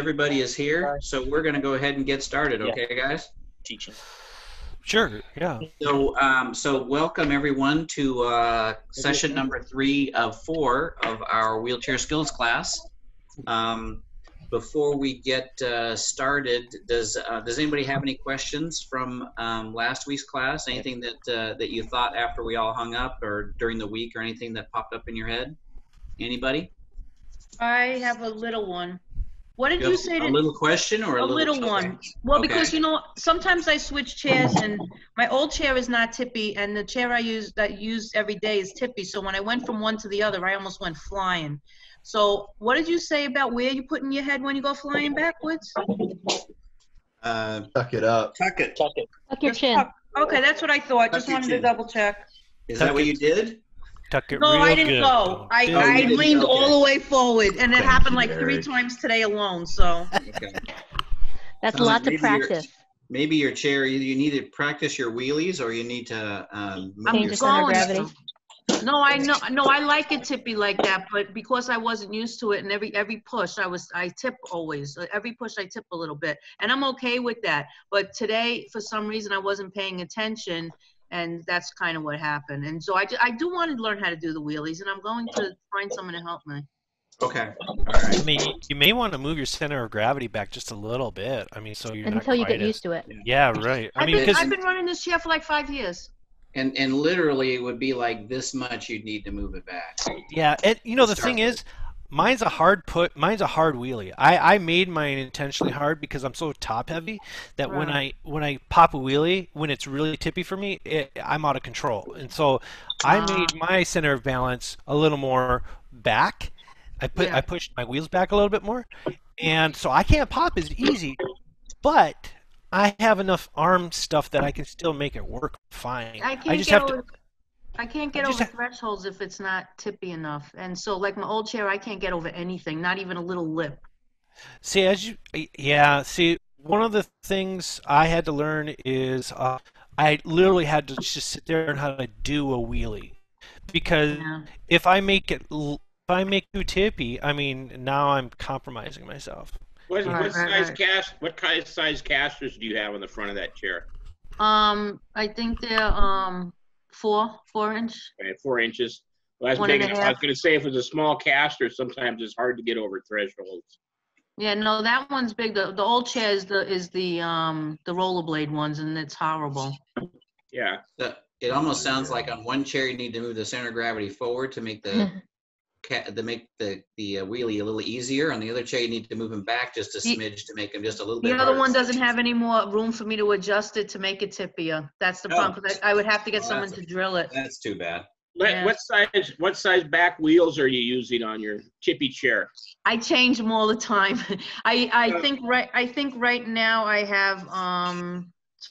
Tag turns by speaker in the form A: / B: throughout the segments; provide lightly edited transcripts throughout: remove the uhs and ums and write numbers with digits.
A: everybody is here, so we're going to go ahead and get started, okay, guys?
B: Teaching.
C: Sure, yeah.
A: So welcome everyone to session number 3 of 4 of our wheelchair skills class. Before we get started, does anybody have any questions from last week's class? Anything that you thought after we all hung up or during the week, or anything that popped up in your head? Anybody?
D: I have a little one. What did
A: You
D: you say?
A: a little question or a
D: little one? Well,
A: okay.
D: Because sometimes I switch chairs, and my old chair is not tippy, and the chair I use every day is tippy. So when I went from one to the other, I almost went flying. So what did you say about where you putting your head when you go flying backwards?
E: Tuck it up.
B: Tuck it.
F: Tuck your chin.
D: Okay, that's what I thought. Just wanted to double check.
A: Is that what you did?
C: Tuck it
D: No,
C: real
D: I didn't
C: good.
D: go. I leaned all the way forward, and it happened like 3 times today alone. So
A: Okay.
F: That's a lot to practice.
A: Maybe your chair, you need to practice your wheelies, or you need to move
F: Change
A: your
F: the center of
D: going.
F: gravity.
D: No, I know. No, I like it tippy like that, but because I wasn't used to it, and every push I tip always. Every push I tip a little bit, and I'm okay with that. But today, for some reason, I wasn't paying attention, and that's kind of what happened. And so I do want to learn how to do the wheelies, and I'm going to find someone to help me.
A: Okay. All right.
C: I mean, you may want to move your center of gravity back just a little bit. I mean, so you're
F: Until you
C: not
F: get
C: quite
F: used to it.
C: Yeah, right.
D: I've been running this chair for like 5 years.
A: And literally, it would be like this much. You'd need to move it back.
C: Yeah, and the thing is, mine's a hard wheelie. I made mine intentionally hard because I'm so top heavy that
D: Right.
C: when I pop a wheelie, when it's really tippy for me, I'm out of control. And so I made my center of balance a little more back. I pushed my wheels back a little bit more, and so I can't pop as easy, but I have enough arm stuff that I can still make it work fine.
D: I can't get over thresholds if it's not tippy enough. And so, like my old chair, I can't get over anything, not even a little lip.
C: See, one of the things I had to learn is I literally had to just sit there and learn how to do a wheelie, because if I make too tippy, I mean, now I'm compromising myself.
B: What size casters do you have on the front of that chair?
D: I think they're 4 inch.
B: Okay, 4 inches. Well, that's
D: 1.5.
B: big enough. I was going to say, if it's a small caster, sometimes it's hard to get over thresholds.
D: Yeah, no, that one's big. The old chair is the rollerblade ones, and it's horrible.
B: Yeah.
A: It almost sounds like on one chair you need to move the center of gravity forward to make the wheelie a little easier. On the other chair, you need to move them back just a smidge to make them just a little bit.
D: The other one doesn't have any more room for me to adjust it to make it tippier. That's the problem. 'Cause I would have to get someone to drill it.
A: That's too bad.
D: Yeah.
B: What size back wheels are you using on your tippy chair?
D: I change them all the time. I think right now I have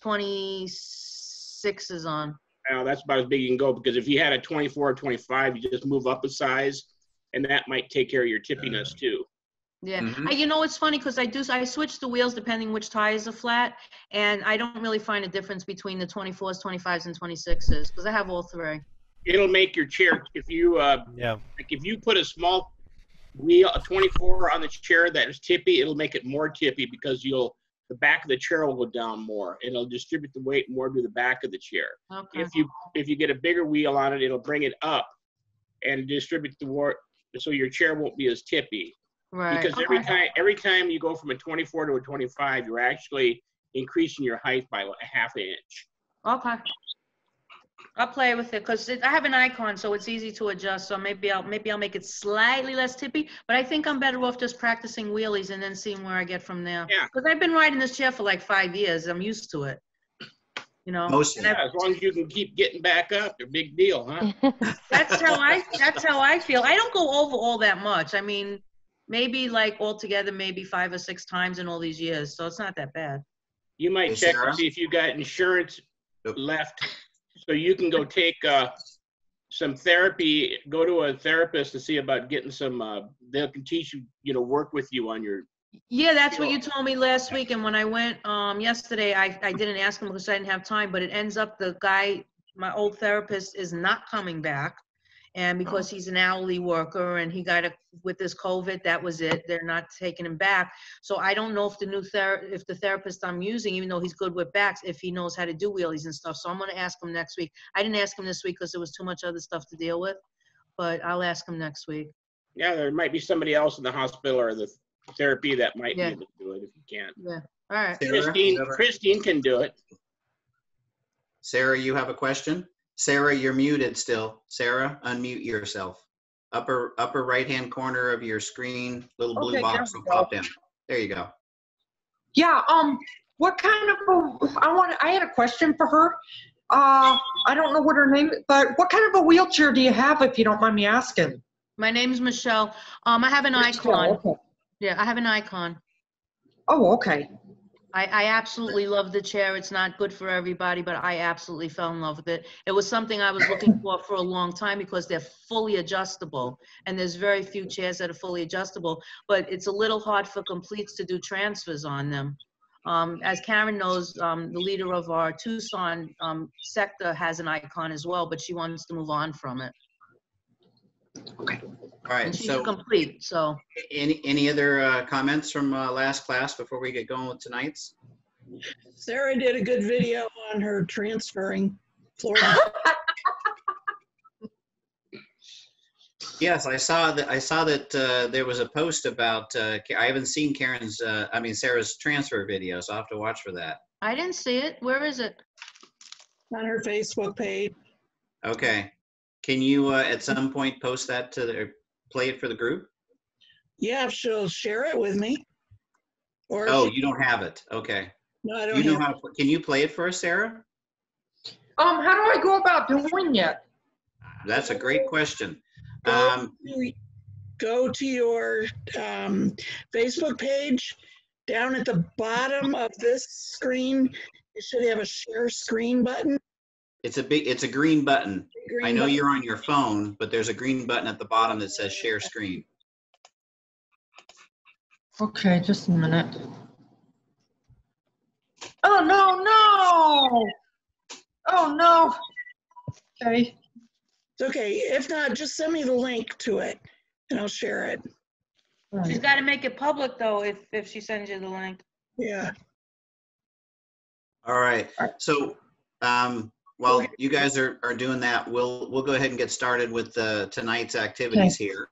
D: 26s on.
B: Now that's about as big as you can go, because if you had a 24 or 25, you just move up a size, and that might take care of your tippiness too.
D: Yeah,
A: Mhm.
D: It's funny because I switch the wheels depending which tires are flat, and I don't really find a difference between the 24s, 25s, and 26s because I have all 3.
B: It'll make your chair, if you if you put a small wheel, a 24 on the chair that is tippy, it'll make it more tippy because the back of the chair will go down more. It'll distribute the weight more to the back of the chair.
D: Okay.
B: If you get a bigger wheel on it, it'll bring it up and distribute the weight, so your chair won't be as tippy.
D: Right.
B: Because every time you go from a 24 to a 25, you're actually increasing your height by a half inch.
D: Okay. I'll play with it because I have an icon, so it's easy to adjust. So maybe I'll make it slightly less tippy. But I think I'm better off just practicing wheelies and then seeing where I get from there.
B: Yeah.
D: Because I've been riding this chair for like 5 years. I'm used to it.
A: Mostly.
B: Yeah, as long as you can keep getting back up, a big deal, huh?
D: That's how I feel. I don't go over all that much. I mean, maybe like altogether, maybe 5 or 6 times in all these years. So it's not that bad.
B: You might check to see if you got insurance left, so you can go take some therapy. Go to a therapist to see about getting some. They can teach you, work with you on your.
D: Yeah, that's what you told me last week. And when I went yesterday, I didn't ask him because I didn't have time. But it ends up the guy, my old therapist, is not coming back. And because he's an hourly worker and he got with this COVID, that was it. They're not taking him back. So I don't know if the therapist I'm using, even though he's good with backs, if he knows how to do wheelies and stuff. So I'm going to ask him next week. I didn't ask him this week because there was too much other stuff to deal with, but I'll ask him next week.
B: Yeah, there might be somebody else in the hospital or the therapy that might be able to do it if you can't.
D: Yeah. All right.
B: Christine can do it.
A: Sarah, you have a question? Sarah, you're muted still. Sarah, unmute yourself. Upper right-hand corner of your screen, little blue box will pop down. There you go.
E: Yeah, what kind of I had a question for her. I don't know what her name is, but what kind of a wheelchair do you have, if you don't mind me asking?
D: My name's Michelle. I have an icon.
E: Okay.
D: Yeah, I have an icon.
E: Oh, okay.
D: I absolutely love the chair. It's not good for everybody, but I absolutely fell in love with it. It was something I was looking for a long time because they're fully adjustable. And there's very few chairs that are fully adjustable, but it's a little hard for completes to do transfers on them. As Karen knows, the leader of our Tucson sector has an icon as well, but she wants to move on from it.
E: Okay.
A: All right,
D: And she's
A: so
D: complete, so.
A: any other comments from last class before we get going with tonight's?
G: Sarah did a good video on her transferring floor.
A: Yes, I saw that there was a post about, I haven't seen Sarah's transfer video, so I'll have to watch for that.
D: I didn't see it. Where is it?
G: On her Facebook page.
A: Okay. Can you at some point post that play it for the group?
G: Yeah, she'll share it with me. Or
A: you don't have it. Okay.
G: No, I don't.
A: You know how? Can you play it for us, Sarah?
E: How do I go about doing it?
A: That's a great question.
G: Go to your Facebook page. Down at the bottom of this screen, it should have a share screen button.
A: It's a green button. I know you're on your phone, but there's a green button at the bottom that says share screen.
E: Okay, just a minute. Oh, no. Oh, no. Okay.
G: It's okay. If not, just send me the link to it and I'll share it.
D: She's got to make it public, though, if she sends you the link.
G: Yeah.
A: All right. So while you guys are doing that, we'll go ahead and get started with tonight's activities here.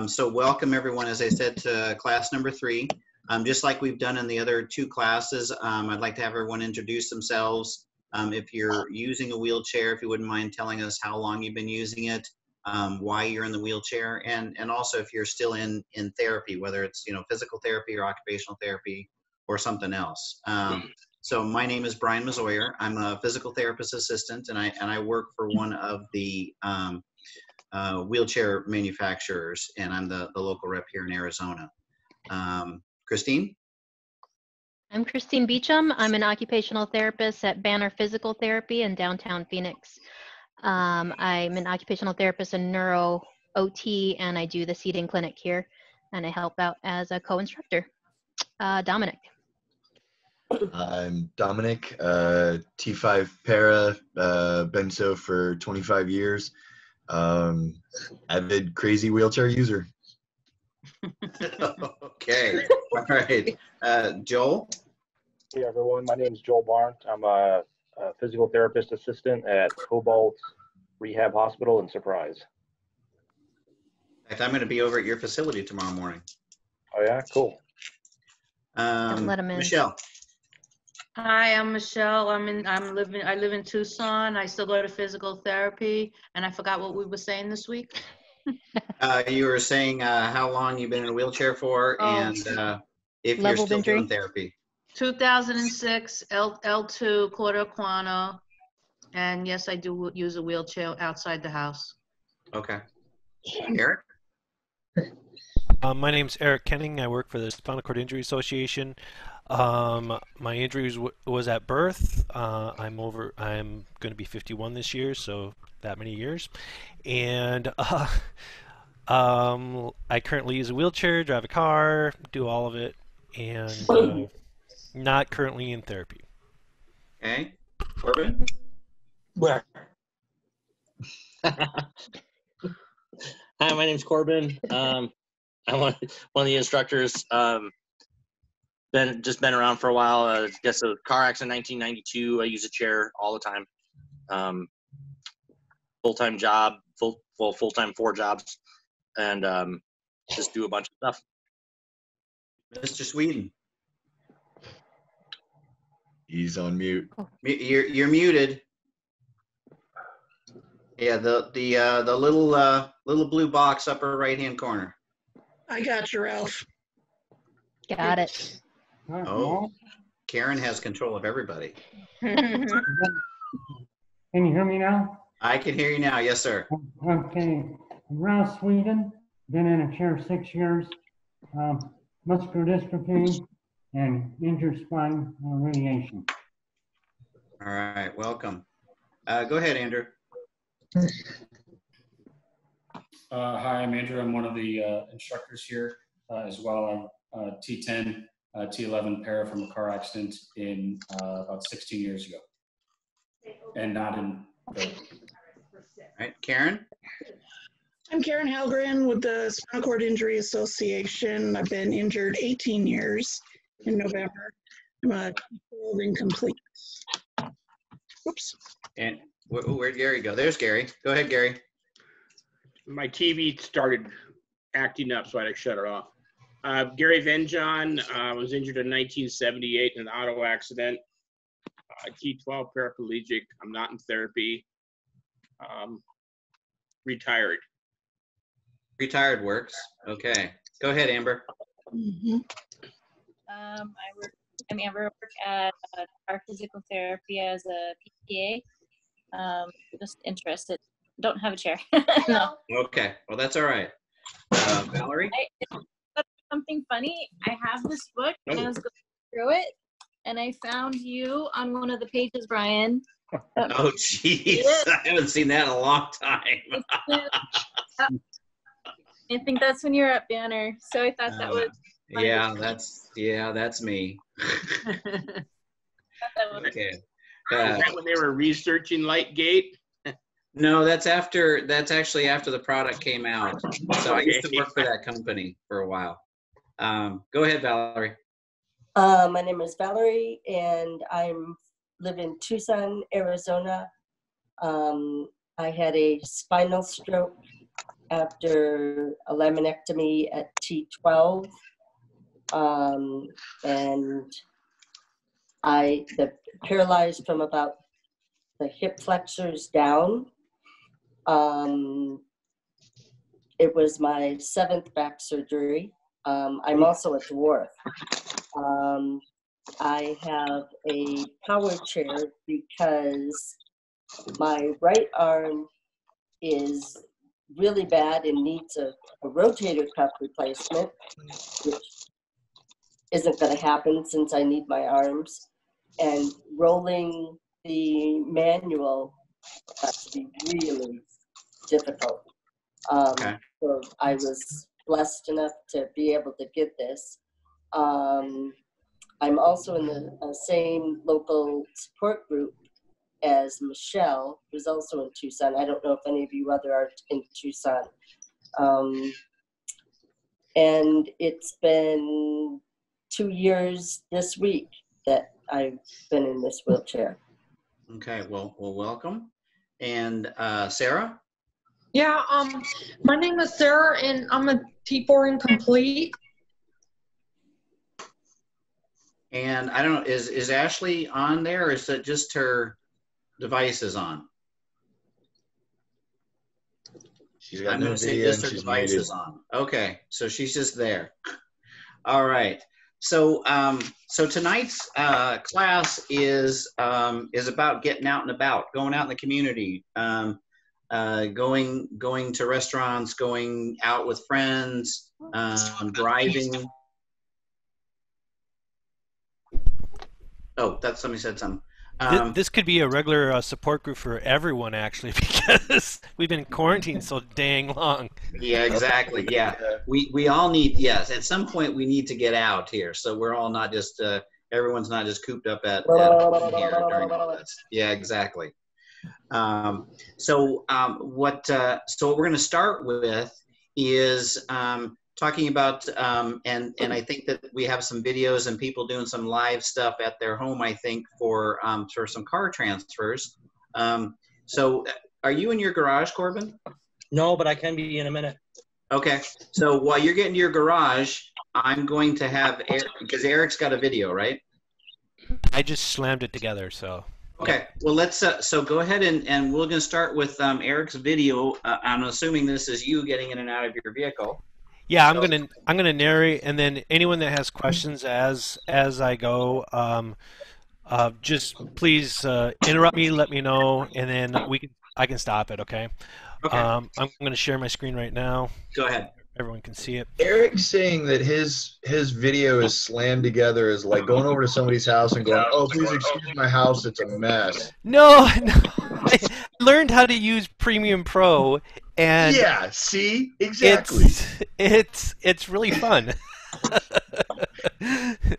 A: So welcome everyone, as I said, to class number 3. Just like we've done in the other 2 classes, I'd like to have everyone introduce themselves. If you're using a wheelchair, if you wouldn't mind telling us how long you've been using it, why you're in the wheelchair, and also if you're still in therapy, whether it's physical therapy or occupational therapy or something else. So my name is Brian Mazoyer. I'm a physical therapist assistant, and I work for one of the wheelchair manufacturers, and I'm the local rep here in Arizona. Christine?
F: I'm Christine Beecham. I'm an occupational therapist at Banner Physical Therapy in downtown Phoenix. I'm an occupational therapist in neuro OT, and I do the seating clinic here, and I help out as a co-instructor. Dominic.
H: I'm Dominic, T5 para, been so for 25 years. Avid crazy wheelchair user.
A: Okay, all right. Joel?
I: Hey everyone, my name is Joel Barnes. I'm a physical therapist assistant at Cobalt Rehab Hospital in Surprise.
A: In fact, I'm going to be over at your facility tomorrow morning.
I: Oh yeah, cool.
F: Don't let him in.
A: Michelle?
D: Hi, I'm Michelle. I live in Tucson. I still go to physical therapy, and I forgot what we were saying this week.
A: You were saying how long you've been in a wheelchair for, and if you're still doing therapy.
D: 2006, L2, quarter Quano, and yes, I do use a wheelchair outside the house.
A: Okay. Eric?
C: My name's Eric Kenning. I work for the Spinal Cord Injury Association. My injury was at birth. I'm going to be 51 this year, so that many years. And I currently use a wheelchair, drive a car, do all of it, and not currently in therapy.
A: Okay. Corbin?
J: Where? Hi, my name's Corbin. I'm one of the instructors. Been around for a while. I guess a car accident in 1992. I use a chair all the time. Full-time job, full-time 4 jobs, and just do a bunch of stuff.
A: Mr. Sweden.
H: He's on mute.
A: You're muted. Yeah, the little blue box upper right-hand corner.
G: I got you, Ralph.
F: Got it.
A: Oh, Karen has control of everybody.
K: Can you hear me now?
A: I can hear you now. Yes, sir.
K: Okay. I'm Ralph Sweden. Been in a chair 6 years. Muscular dystrophy and injured spine radiation.
A: All right. Welcome. Go ahead, Andrew.
L: Hi, I'm Andrew. I'm one of the instructors here as well. I'm T10, T11 para from a car accident in about 16 years ago. And not in the...
A: All right, Karen?
G: I'm Karen Halgren with the Spinal Cord Injury Association. I've been injured 18 years in November. I'm a incomplete. Oops.
A: And where'd Gary go? There's Gary. Go ahead, Gary.
B: My TV started acting up, so I had to shut it off. Gary Venjon was injured in 1978 in an auto accident. T12 paraplegic. I'm not in therapy. Retired.
A: Retired works. Okay. Go ahead, Amber.
G: Mm-hmm.
M: I'm Amber. I work at our physical therapy as a PTA. Just interested. Don't have a chair. No.
A: Okay. Well, that's all right. Valerie?
M: Something funny. I have this book and I was going through it and I found you on one of the pages, Brian.
A: Oh, jeez. I haven't seen that in a long time.
M: I think that's when you're at Banner. So I thought that was funny.
A: That's me. Okay.
B: Is that when they were researching Lightgate?
A: No, that's actually after the product came out. So I used to work for that company for a while. Go ahead, Valerie.
N: My name is Valerie, and I live in Tucson, Arizona. I had a spinal stroke after a laminectomy at T12, and I paralyzed from about the hip flexors down. It was my 7th back surgery. I'm also a dwarf. I have a power chair because my right arm is really bad and needs a rotator cuff replacement, which isn't going to happen since I need my arms. And rolling the manual got to be really difficult. So I was blessed enough to be able to get this. I'm also in the same local support group as Michelle, who's also in Tucson. I don't know if any of you other are in Tucson. And it's been 2 years this week that I've been in this wheelchair.
A: Okay, well, welcome. And Sarah?
E: Yeah, my name is Sarah, and I'm a T4 incomplete.
A: And I don't know, is Ashley on there, or is it just her devices on?
H: She's got no video and she's muted.
A: On. Okay, so she's just there. All right. So so tonight's class is about getting out and about, going out in the community, going to restaurants, going out with friends, driving. Oh, that's somebody said something.
C: This could be a regular support group for everyone, actually, because we've been quarantined so dang long.
A: Yeah, exactly. Yeah, we all need. Yes, at some point we need to get out here, so we're all not just everyone's not just cooped up at home here during all this. Yeah, exactly. So what we're going to start with is talking about, and I think that we have some videos and people doing some live stuff at their home, I think, for some car transfers. So are you in your garage, Corbin?
J: No, but I can be in a minute.
A: Okay. So while you're getting to your garage, I'm going to have Eric, because Eric's got a video, right?
C: I just slammed it together, so.
A: Okay. Well, let's, so go ahead and we're going to start with Eric's video. I'm assuming this is you getting in and out of your vehicle.
C: Yeah, I'm gonna narrate, and then anyone that has questions as I go, just please interrupt me, let me know, and then I can stop it. Okay.
A: Okay.
C: I'm gonna share my screen right now.
A: Go ahead.
C: Everyone can see it.
H: Eric's saying that his video is slammed together as like going over to somebody's house and going, "Oh, please excuse my house, it's a mess."
C: No, I learned how to use Premium Pro, and
H: yeah, see, exactly.
C: It's really fun.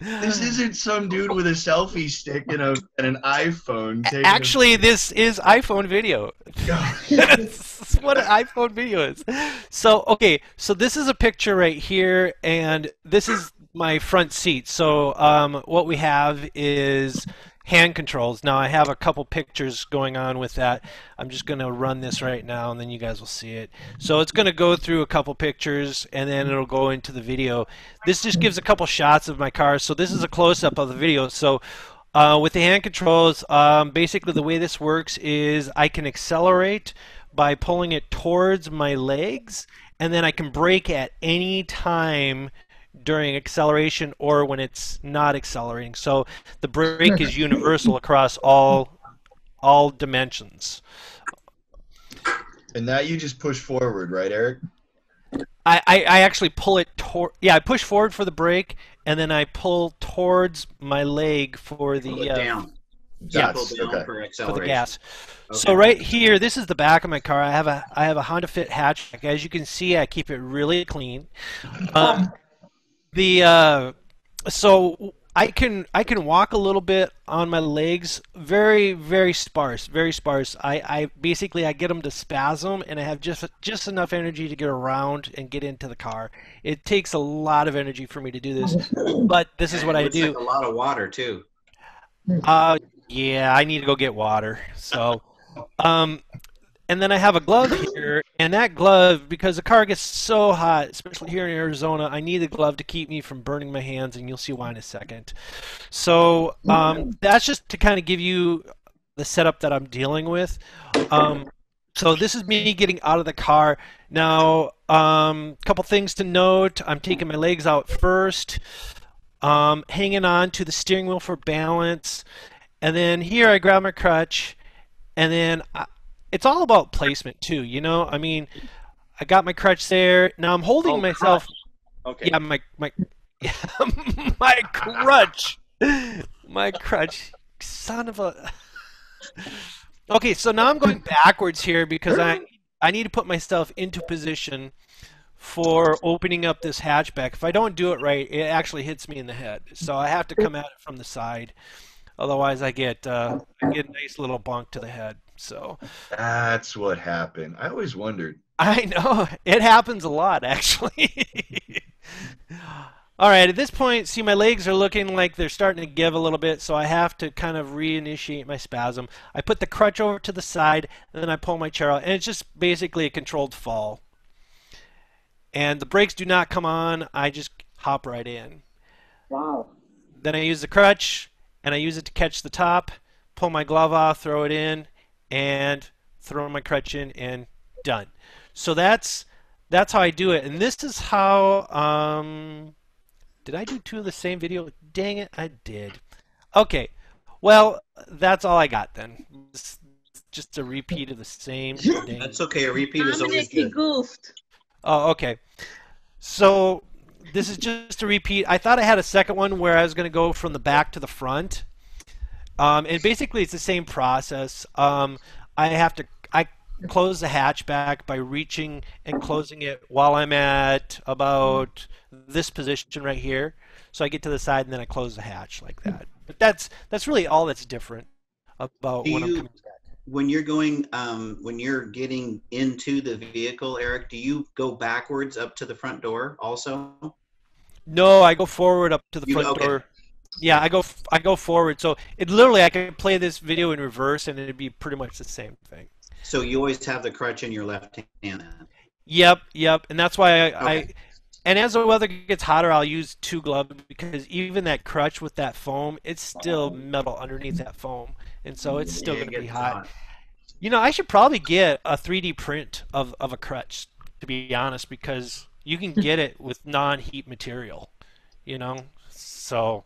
H: This isn't some dude with a selfie stick and an iPhone.
C: Actually, this is iPhone video. That's what an iPhone video is. So, okay, so this is a picture right here, and this is my front seat. So, what we have is hand controls. Now, I have a couple pictures going on with that. I'm just going to run this right now, and then you guys will see it. So it's going to go through a couple pictures, and then it'll go into the video. This just gives a couple shots of my car. So this is a close-up of the video. So with the hand controls, basically the way this works is I can accelerate by pulling it towards my legs, and then I can brake at any time during acceleration or when it's not accelerating. So the brake is universal across all dimensions.
H: And that you just push forward, right, Eric?
C: I actually pull it toward. Yeah, I push forward for the brake, and then I pull towards my leg for the
A: down.
C: Yeah,
A: pull down for acceleration.
C: for the gas.
A: Okay.
C: So right here, this is the back of my car. I have a Honda Fit hatchback. As you can see, I keep it really clean. So I can walk a little bit on my legs, very sparse, very sparse. I basically get them to spasm, and I have just enough energy to get around and get into the car. It takes a lot of energy for me to do this, but this is what I do.
A: Like a lot of water too.
C: Yeah, I need to go get water. So, and then I have a glove here, and that glove, because the car gets so hot, especially here in Arizona, I need the glove to keep me from burning my hands, and you'll see why in a second. So that's just to kind of give you the setup that I'm dealing with. So this is me getting out of the car. Now, a couple things to note. I'm taking my legs out first, hanging on to the steering wheel for balance, and then here I grab my crutch, and then it's all about placement too, you know. I mean, I got my crutch there. Now I'm holding myself.
A: Crutch. Okay.
C: Yeah, my my crutch, my crutch. Son of a. Okay, so now I'm going backwards here because I need to put myself into position for opening up this hatchback. If I don't do it right, it actually hits me in the head. So I have to come at it from the side. Otherwise, I get a nice little bonk to the head. So
H: that's what happened. I always wondered.
C: I know it happens a lot, actually. All right, at this point, see, my legs are looking like they're starting to give a little bit, so I have to kind of reinitiate my spasm. I put the crutch over to the side, and then I pull my chair out, and it's just basically a controlled fall. And the brakes do not come on. I just hop right in.
N: Wow.
C: Then I use the crutch, and I use it to catch the top, pull my glove off, throw it in, and throw my crutch in, and done. So that's how I do it. And this is how did I do two of the same video? Dang it, I did. Okay. Well, that's all I got then. It's just a repeat of the same thing.
A: That's okay. A repeat is always good.
D: Goofed.
C: Oh, okay. So this is just a repeat. I thought I had a second one where I was going to go from the back to the front. And basically it's the same process. I close the hatchback by reaching and closing it while I'm at about this position right here. So I get to the side and then I close the hatch like that. But that's really all that's different about when I'm coming back.
A: when you're going, when you're getting into the vehicle, Eric, do you go backwards up to the front door also?
C: No, I go forward up to the
A: You
C: front
A: okay.
C: door. Yeah, I go forward. So it literally, I could play this video in reverse, and it'd be pretty much the same thing.
A: So you always have the crutch in your left hand.
C: Yep, and that's why
A: Okay.
C: and as the weather gets hotter, I'll use 2 gloves because even that crutch with that foam, it's still metal underneath that foam, and so it's still
A: Yeah,
C: going
A: it
C: to be
A: gets
C: hot. You know, I should probably get a 3D print of a crutch, to be honest, because you can get it with non-heat material, you know? So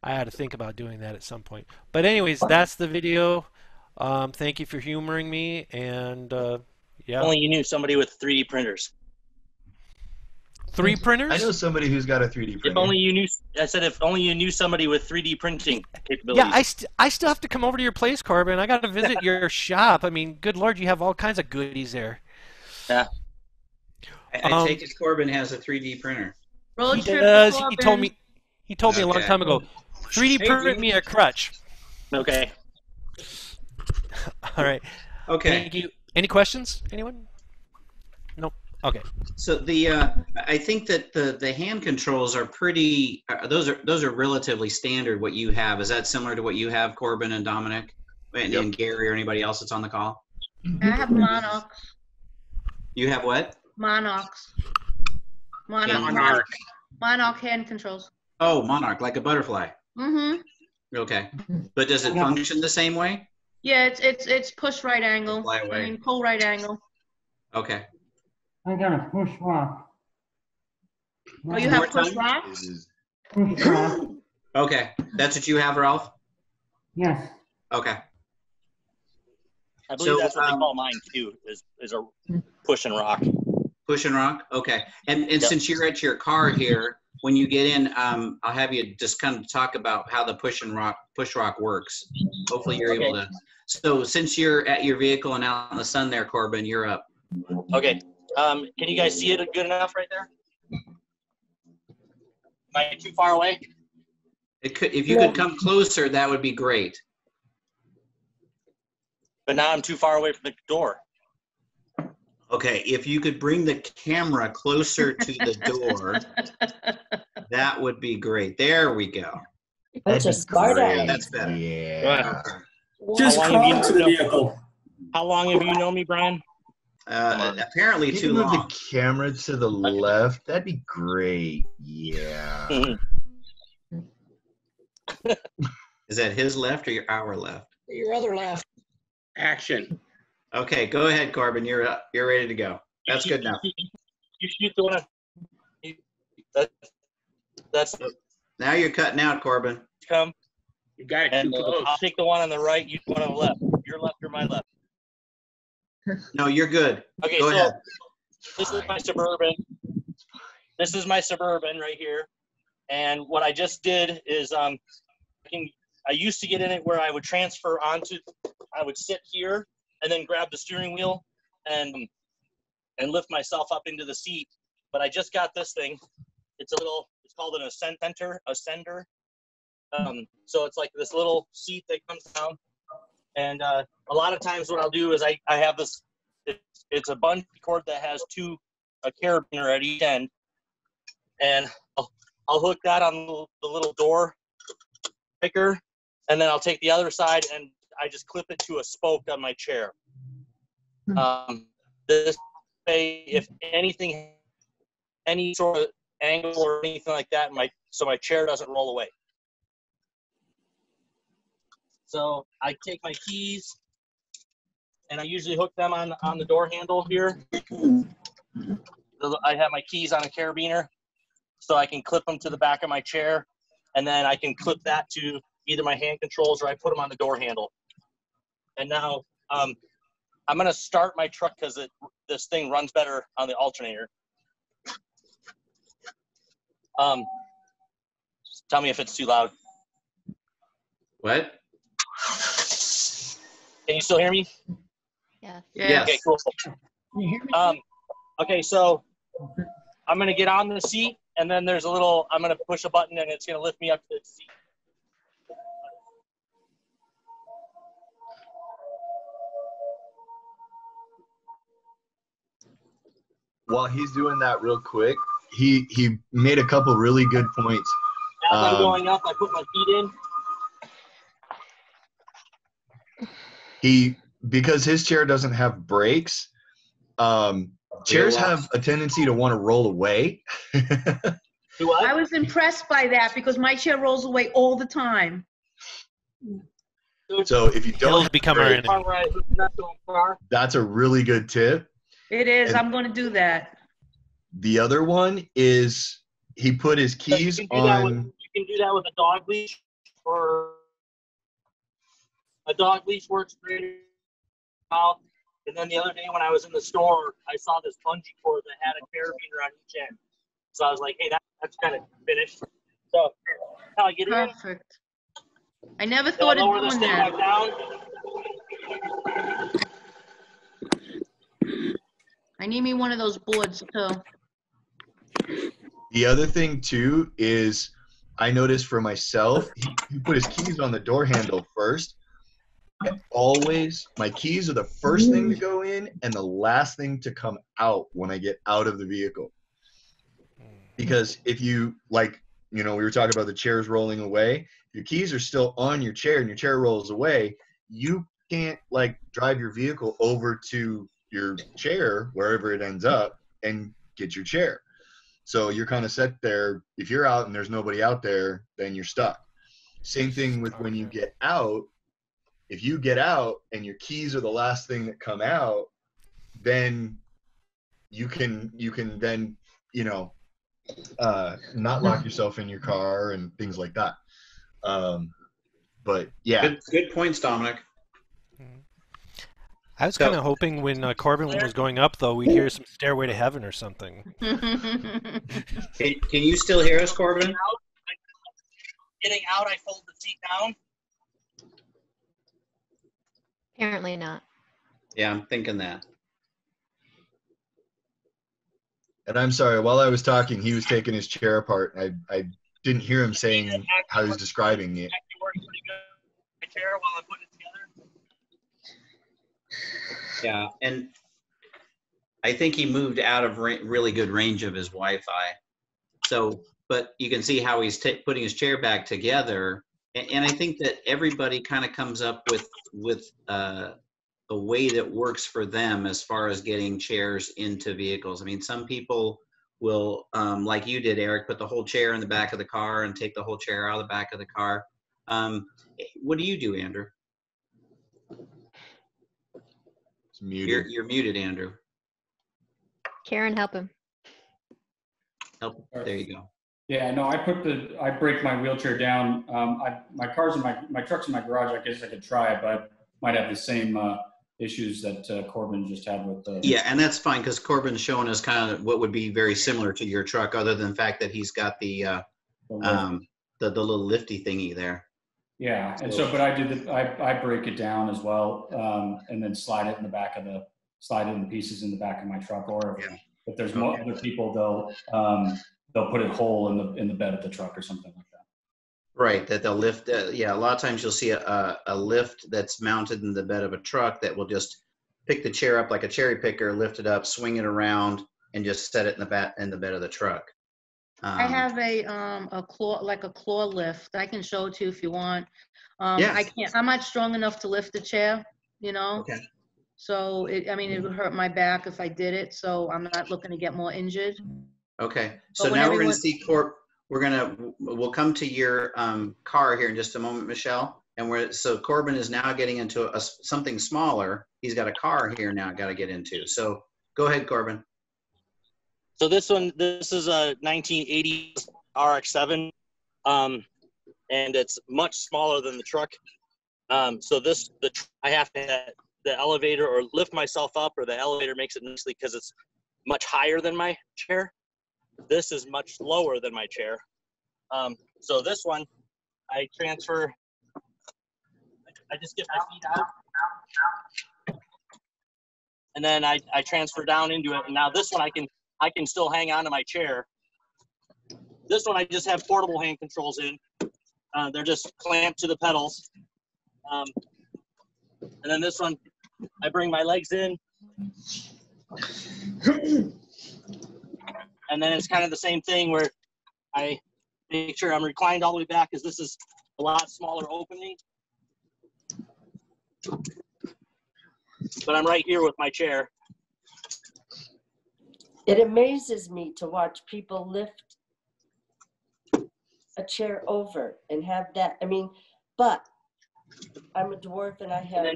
C: I had to think about doing that at some point. But anyways, that's the video. Thank you for humoring me, and yeah.
J: Only you knew somebody with 3D printers.
C: 3 printers?
H: I know somebody who's got a 3D printer.
J: If only you knew. I said if only you knew somebody with 3D printing capabilities.
C: Yeah, I still have to come over to your place, Corbin. I got to visit your shop. I mean, good Lord, you have all kinds of goodies there.
J: Yeah.
A: I take it Corbin has a 3D printer.
D: Road
C: He
D: trip
C: does.
D: to
C: He told me. He told me a long
A: Okay.
C: time ago. 3D print me a crutch.
J: Okay.
C: All right.
A: Okay.
C: Thank you. Any questions? Anyone? Nope. Okay.
A: So the I think that the hand controls are pretty. Those are relatively standard. What you have, is that similar to what you have, Corbin and Dominic, and Gary or anybody else that's on the call?
D: I have Monarch.
A: You have what?
D: Monarch hand controls.
A: Oh, Monarch, like a butterfly.
D: Mm-hmm.
A: Okay, but does it function the same way?
D: Yeah, it's push right angle.
A: Fly away.
D: I mean pull right angle.
A: Okay.
K: I got a push rock.
D: Oh, you have push rock?
K: Push rock.
A: Okay, that's what you have, Ralph.
K: Yes.
A: Okay.
J: I believe
A: So,
J: that's what they call mine too. Is a push and rock.
A: Push and rock. Okay. And
J: Yep.
A: since you're at your car here, when you get in, I'll have you just kind of talk about how the push rock works. Hopefully you're able to. So since you're at your vehicle and out in the sun there, Corbin, you're up.
J: Okay. Can you guys see it good enough right there? Am I too far away?
A: It could, if you could come closer, that would be great.
J: But now I'm too far away from the door.
A: Okay, if you could bring the camera closer to the door, that would be great. There we go.
N: That's a smart ass.
A: That's better.
H: Yeah.
O: Just crawl to the vehicle.
J: How long have you known me, Brian?
A: Apparently
H: If
A: too
H: you move
A: long.
H: the camera to the left, that'd be great. Yeah.
A: Is that his left or our left?
G: Your other left.
B: Action.
A: Okay, go ahead, Corbin. You're up. You're ready to go. That's good enough.
J: You shoot the one. That's
A: Now you're cutting out, Corbin.
J: come.
B: You got it too
J: And
B: close.
J: I'll take the one on the right. You one on the left. Your left or my left.
A: No, you're good.
J: Okay,
A: Go
J: so
A: ahead.
J: this is my Suburban. This is my Suburban right here. And what I just did is I used to get in it where I would transfer onto, I would sit here and then grab the steering wheel and lift myself up into the seat. But I just got this thing. It's called an ascender. So it's like this little seat that comes down. And a lot of times what I'll do is I have this, it's a bungee cord that has a carabiner at each end. And I'll hook that on the little door picker. And then I'll take the other side and I just clip it to a spoke on my chair. This way, if anything, any sort of angle or anything like that, so my chair doesn't roll away. So I take my keys and I usually hook them on the door handle here. I have my keys on a carabiner so I can clip them to the back of my chair, and then I can clip that to either my hand controls or I put them on the door handle. And now I'm going to start my truck because this thing runs better on the alternator. Tell me if it's too loud.
A: What?
J: Can you still hear me?
F: Yeah.
A: Yes.
J: Okay, cool. Okay, so I'm going to get on the seat, and then I'm going to push a button, and it's going to lift me up to the seat.
H: while he's doing that real quick, he made a couple really good points.
J: As I'm going up, I put my feet in.
H: Because his chair doesn't have brakes, chairs have a tendency to want to roll away.
D: I was impressed by that because my chair rolls away all the time.
H: So if you don't
C: Hills become our enemy.
H: That's a really good tip.
D: It is.
H: And
D: I'm going to do that.
H: the other one is he put his keys on.
J: You can do that with a dog leash, or a dog leash works great. And then the other day when I was in the store, I saw this bungee cord that had a carabiner on each end. So I was like, hey, that's kind of finished. So now I get in.
D: Perfect. I never thought of
J: lower this
D: doing
J: thing
D: that.
J: back down.
D: I need me one of those boards too.
H: The other thing too is I noticed for myself, he put his keys on the door handle first. And always, my keys are the first thing to go in and the last thing to come out when I get out of the vehicle. Because if you, like, we were talking about the chairs rolling away. Your keys are still on your chair and your chair rolls away. You can't, drive your vehicle over to your chair, wherever it ends up, and get your chair. So you're kind of set there. If you're out and there's nobody out there, then you're stuck. Same thing with when you get out. If you get out and your keys are the last thing that come out, then you can then, not lock yourself in your car and things like that. But yeah.
A: Good points, Dominic.
C: I was kind of hoping when Corbin was going up, though, we'd hear some Stairway to Heaven or something.
A: Can you still hear us, Corbin?
J: Getting out, I fold the seat down.
F: Apparently not.
A: Yeah, I'm thinking that.
H: And I'm sorry, while I was talking, he was taking his chair apart. I didn't hear him saying how he was describing it.
A: Yeah, and I think he moved out of really good range of his Wi-Fi. So, but you can see how he's putting his chair back together. And I think that everybody kind of comes up with a way that works for them as far as getting chairs into vehicles. I mean, some people will, like you did, Eric, put the whole chair in the back of the car and take the whole chair out of the back of the car. What do you do, Andrew?
H: It's muted.
A: You're muted, Andrew.
F: Karen, help him.
A: Help. There you go.
L: Yeah, no, I break my wheelchair down. My car's in my truck's in my garage. I guess I could try it, but I might have the same issues that Corbin just had with the.
A: Yeah, and that's fine because Corbin's showing us kind of what would be very similar to your truck, other than the fact that he's got the little lifty thingy there.
L: Yeah, and so, but I break it down as well, and then slide it in pieces in the back of my truck, or if there's more other people, they'll put it whole in the bed of the truck or something like that.
A: Right, that they'll lift. Yeah, a lot of times you'll see a lift that's mounted in the bed of a truck that will just pick the chair up like a cherry picker, lift it up, swing it around, and just set it in the bed of the truck.
D: I have a claw lift. I can show it to you if you want.
A: Yes.
D: I can't. I'm not strong enough to lift the chair.
A: Okay.
D: So it would hurt my back if I did it. So I'm not looking to get more injured.
A: Okay. So now we're going to see we'll come to your car here in just a moment, Michelle. And so Corbin is now getting into something smaller. He's got a car here now, got to get into. So go ahead, Corbin.
J: So this is a 1980 RX-7, and it's much smaller than the truck. So I have to the elevator or lift myself up, or the elevator makes it nicely because it's much higher than my chair. This is much lower than my chair. So this one, I transfer. I just get my feet out, and then I transfer down into it. And now this one I can still hang on to my chair. This one I just have portable hand controls in. They're just clamped to the pedals. And then this one, I bring my legs in. And then it's kind of the same thing where I make sure I'm reclined all the way back because this is a lot smaller opening. But I'm right here with my chair.
N: It amazes me to watch people lift a chair over and have that. I mean, but I'm a dwarf and I have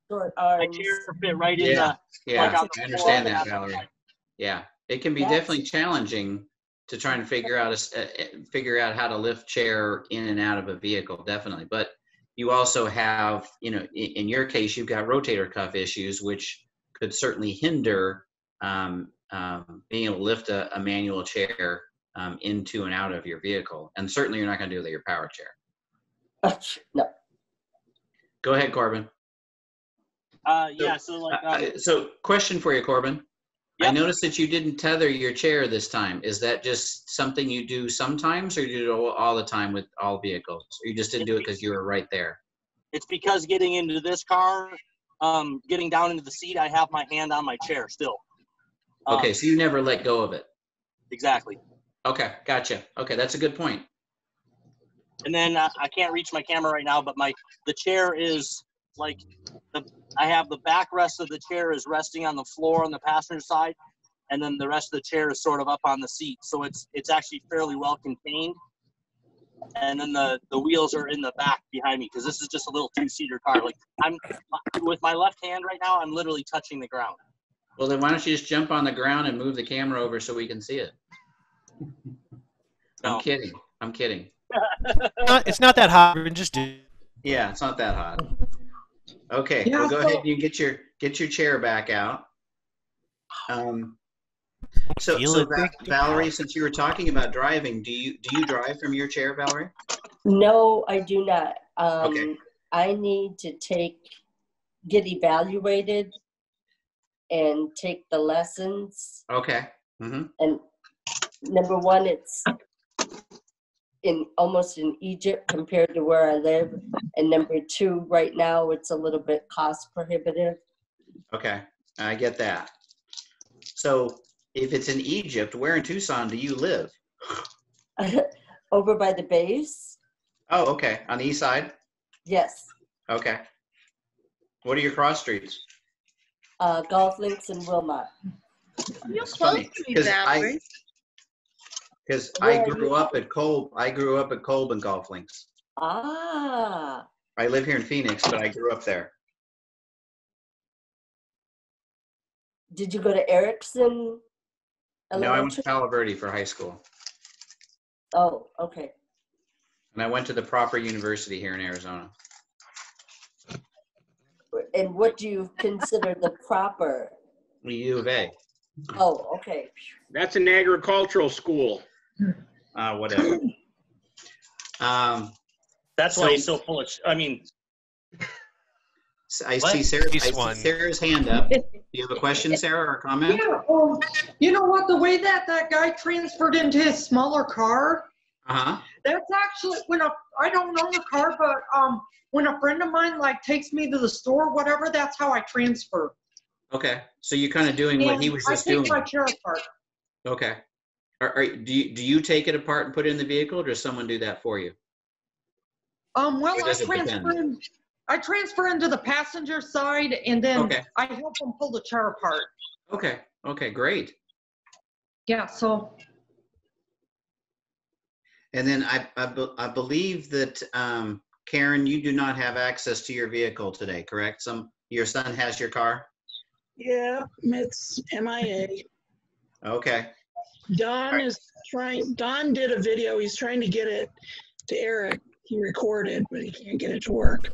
N: short arms.
J: My chair fit right in the.
A: Yeah,
J: like on the
A: I understand
J: floor.
A: that, Valerie. Yeah, it can be definitely challenging to try and figure out how to lift chair in and out of a vehicle, definitely. But you also have, you know, in your case, you've got rotator cuff issues, which could certainly hinder being able to lift a manual chair into and out of your vehicle. And certainly you're not going to do it with your power chair.
N: No.
A: Go ahead, Corbin.
J: Yeah,
A: So question for you, Corbin. Yep. I noticed that you didn't tether your chair this time. Is that just something you do sometimes, or you do it all the time with all vehicles? Or you just didn't do it because you were right there?
J: It's because getting into this car, getting down into the seat, I have my hand on my chair still.
A: Okay, so you never let go of it.
J: Exactly.
A: Okay, gotcha. Okay, that's a good point.
J: And then I can't reach my camera right now, but the chair is like I have the backrest of the chair is resting on the floor on the passenger side, and then the rest of the chair is sort of up on the seat. So it's actually fairly well contained. And then the wheels are in the back behind me because this is just a little two-seater car. Like I'm with my left hand right now, I'm literally touching the ground.
A: Well, then why don't you just jump on the ground and move the camera over so we can see it? No. I'm kidding.
C: It's not that hot. Just do.
A: Yeah, it's not that hot. Okay,
E: Yeah,
A: well, go ahead and you get your chair back out. Valerie, since you were talking about driving, do you drive from your chair, Valerie?
N: No, I do not.
A: Okay.
N: I need to get evaluated and take the lessons.
A: Okay. Mm-hmm.
N: And number one, it's almost in Egypt compared to where I live. And number two, right now, it's a little bit cost prohibitive.
A: Okay, I get that. So if it's in Egypt, where in Tucson do you live?
N: Over by the base.
A: Oh, okay. On the east side?
N: Yes.
A: Okay. What are your cross streets?
N: Golf Links in Wilmot.
D: You're close to me, Valerie.
A: Because I grew up at Kolb and Golf Links.
N: Ah.
A: I live here in Phoenix, but I grew up there.
N: Did you go to Erickson Elementary?
A: No, I went to Palo Verde for high school.
N: Oh, okay.
A: And I went to the proper university here in Arizona.
N: And what do you consider the proper?
A: The U of A.
N: Oh, okay.
B: That's an agricultural school.
A: Whatever.
J: That's why he's so full of. I mean,
A: I see Sarah's hand up. Do you have a question, Sarah, or a comment?
E: Yeah. You know what? The way that guy transferred into his smaller car. That's actually I don't own a car, but when a friend of mine takes me to the store, whatever, that's how I transfer.
A: Okay, so you're kind of doing what he was just doing.
E: I take my chair apart.
A: Okay. Do you take it apart and put it in the vehicle, or does someone do that for you?
E: Well, I transfer into the passenger side, and then I help them pull the chair apart.
A: Okay. Okay. Great.
E: Yeah. So.
A: And then I believe that Karen, you do not have access to your vehicle today, correct? Your son has your car.
G: Yeah, it's MIA.
A: Okay.
G: Don did a video. He's trying to get it to Eric. He recorded, but he can't get it to work.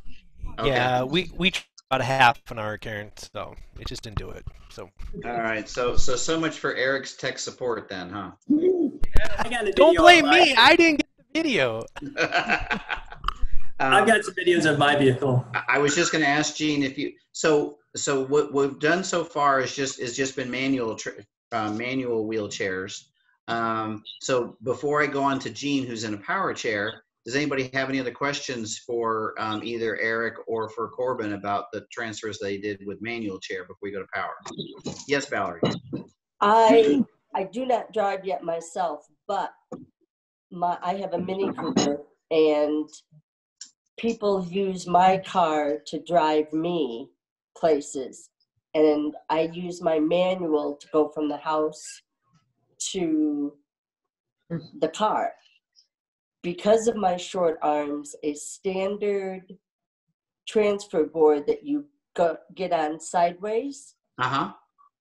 C: Okay. Yeah, we tried about a half an hour, Karen, so it just didn't do it. So.
A: All right. So much for Eric's tech support then, huh?
O: I got a video.
C: Don't blame me. I didn't get the video.
O: I've got some videos of my vehicle.
A: I was just going to ask Gene if you. So what we've done so far is just been manual wheelchairs. So before I go on to Gene, who's in a power chair, does anybody have any other questions for either Eric or for Corbin about the transfers they did with manual chair before we go to power? Yes, Valerie.
N: I I do not drive yet myself, but I have a Mini Cooper, and people use my car to drive me places. And I use my manual to go from the house to the car. Because of my short arms, a standard transfer board that you get on sideways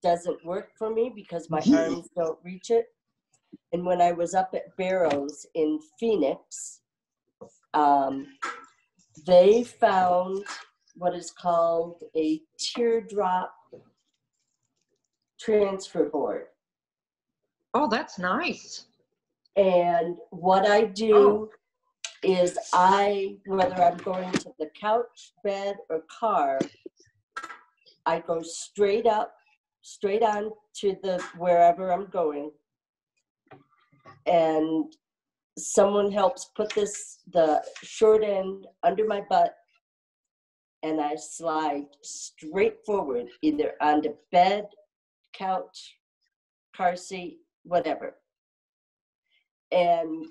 N: doesn't work for me because my arms don't reach it. And when I was up at Barrows in Phoenix, they found what is called a teardrop transfer board.
E: Oh, that's nice.
N: And what I do is whether I'm going to the couch, bed, or car, I go straight on to wherever I'm going. And someone helps put the short end under my butt, and I slide straight forward, either onto bed, couch, car seat, whatever. And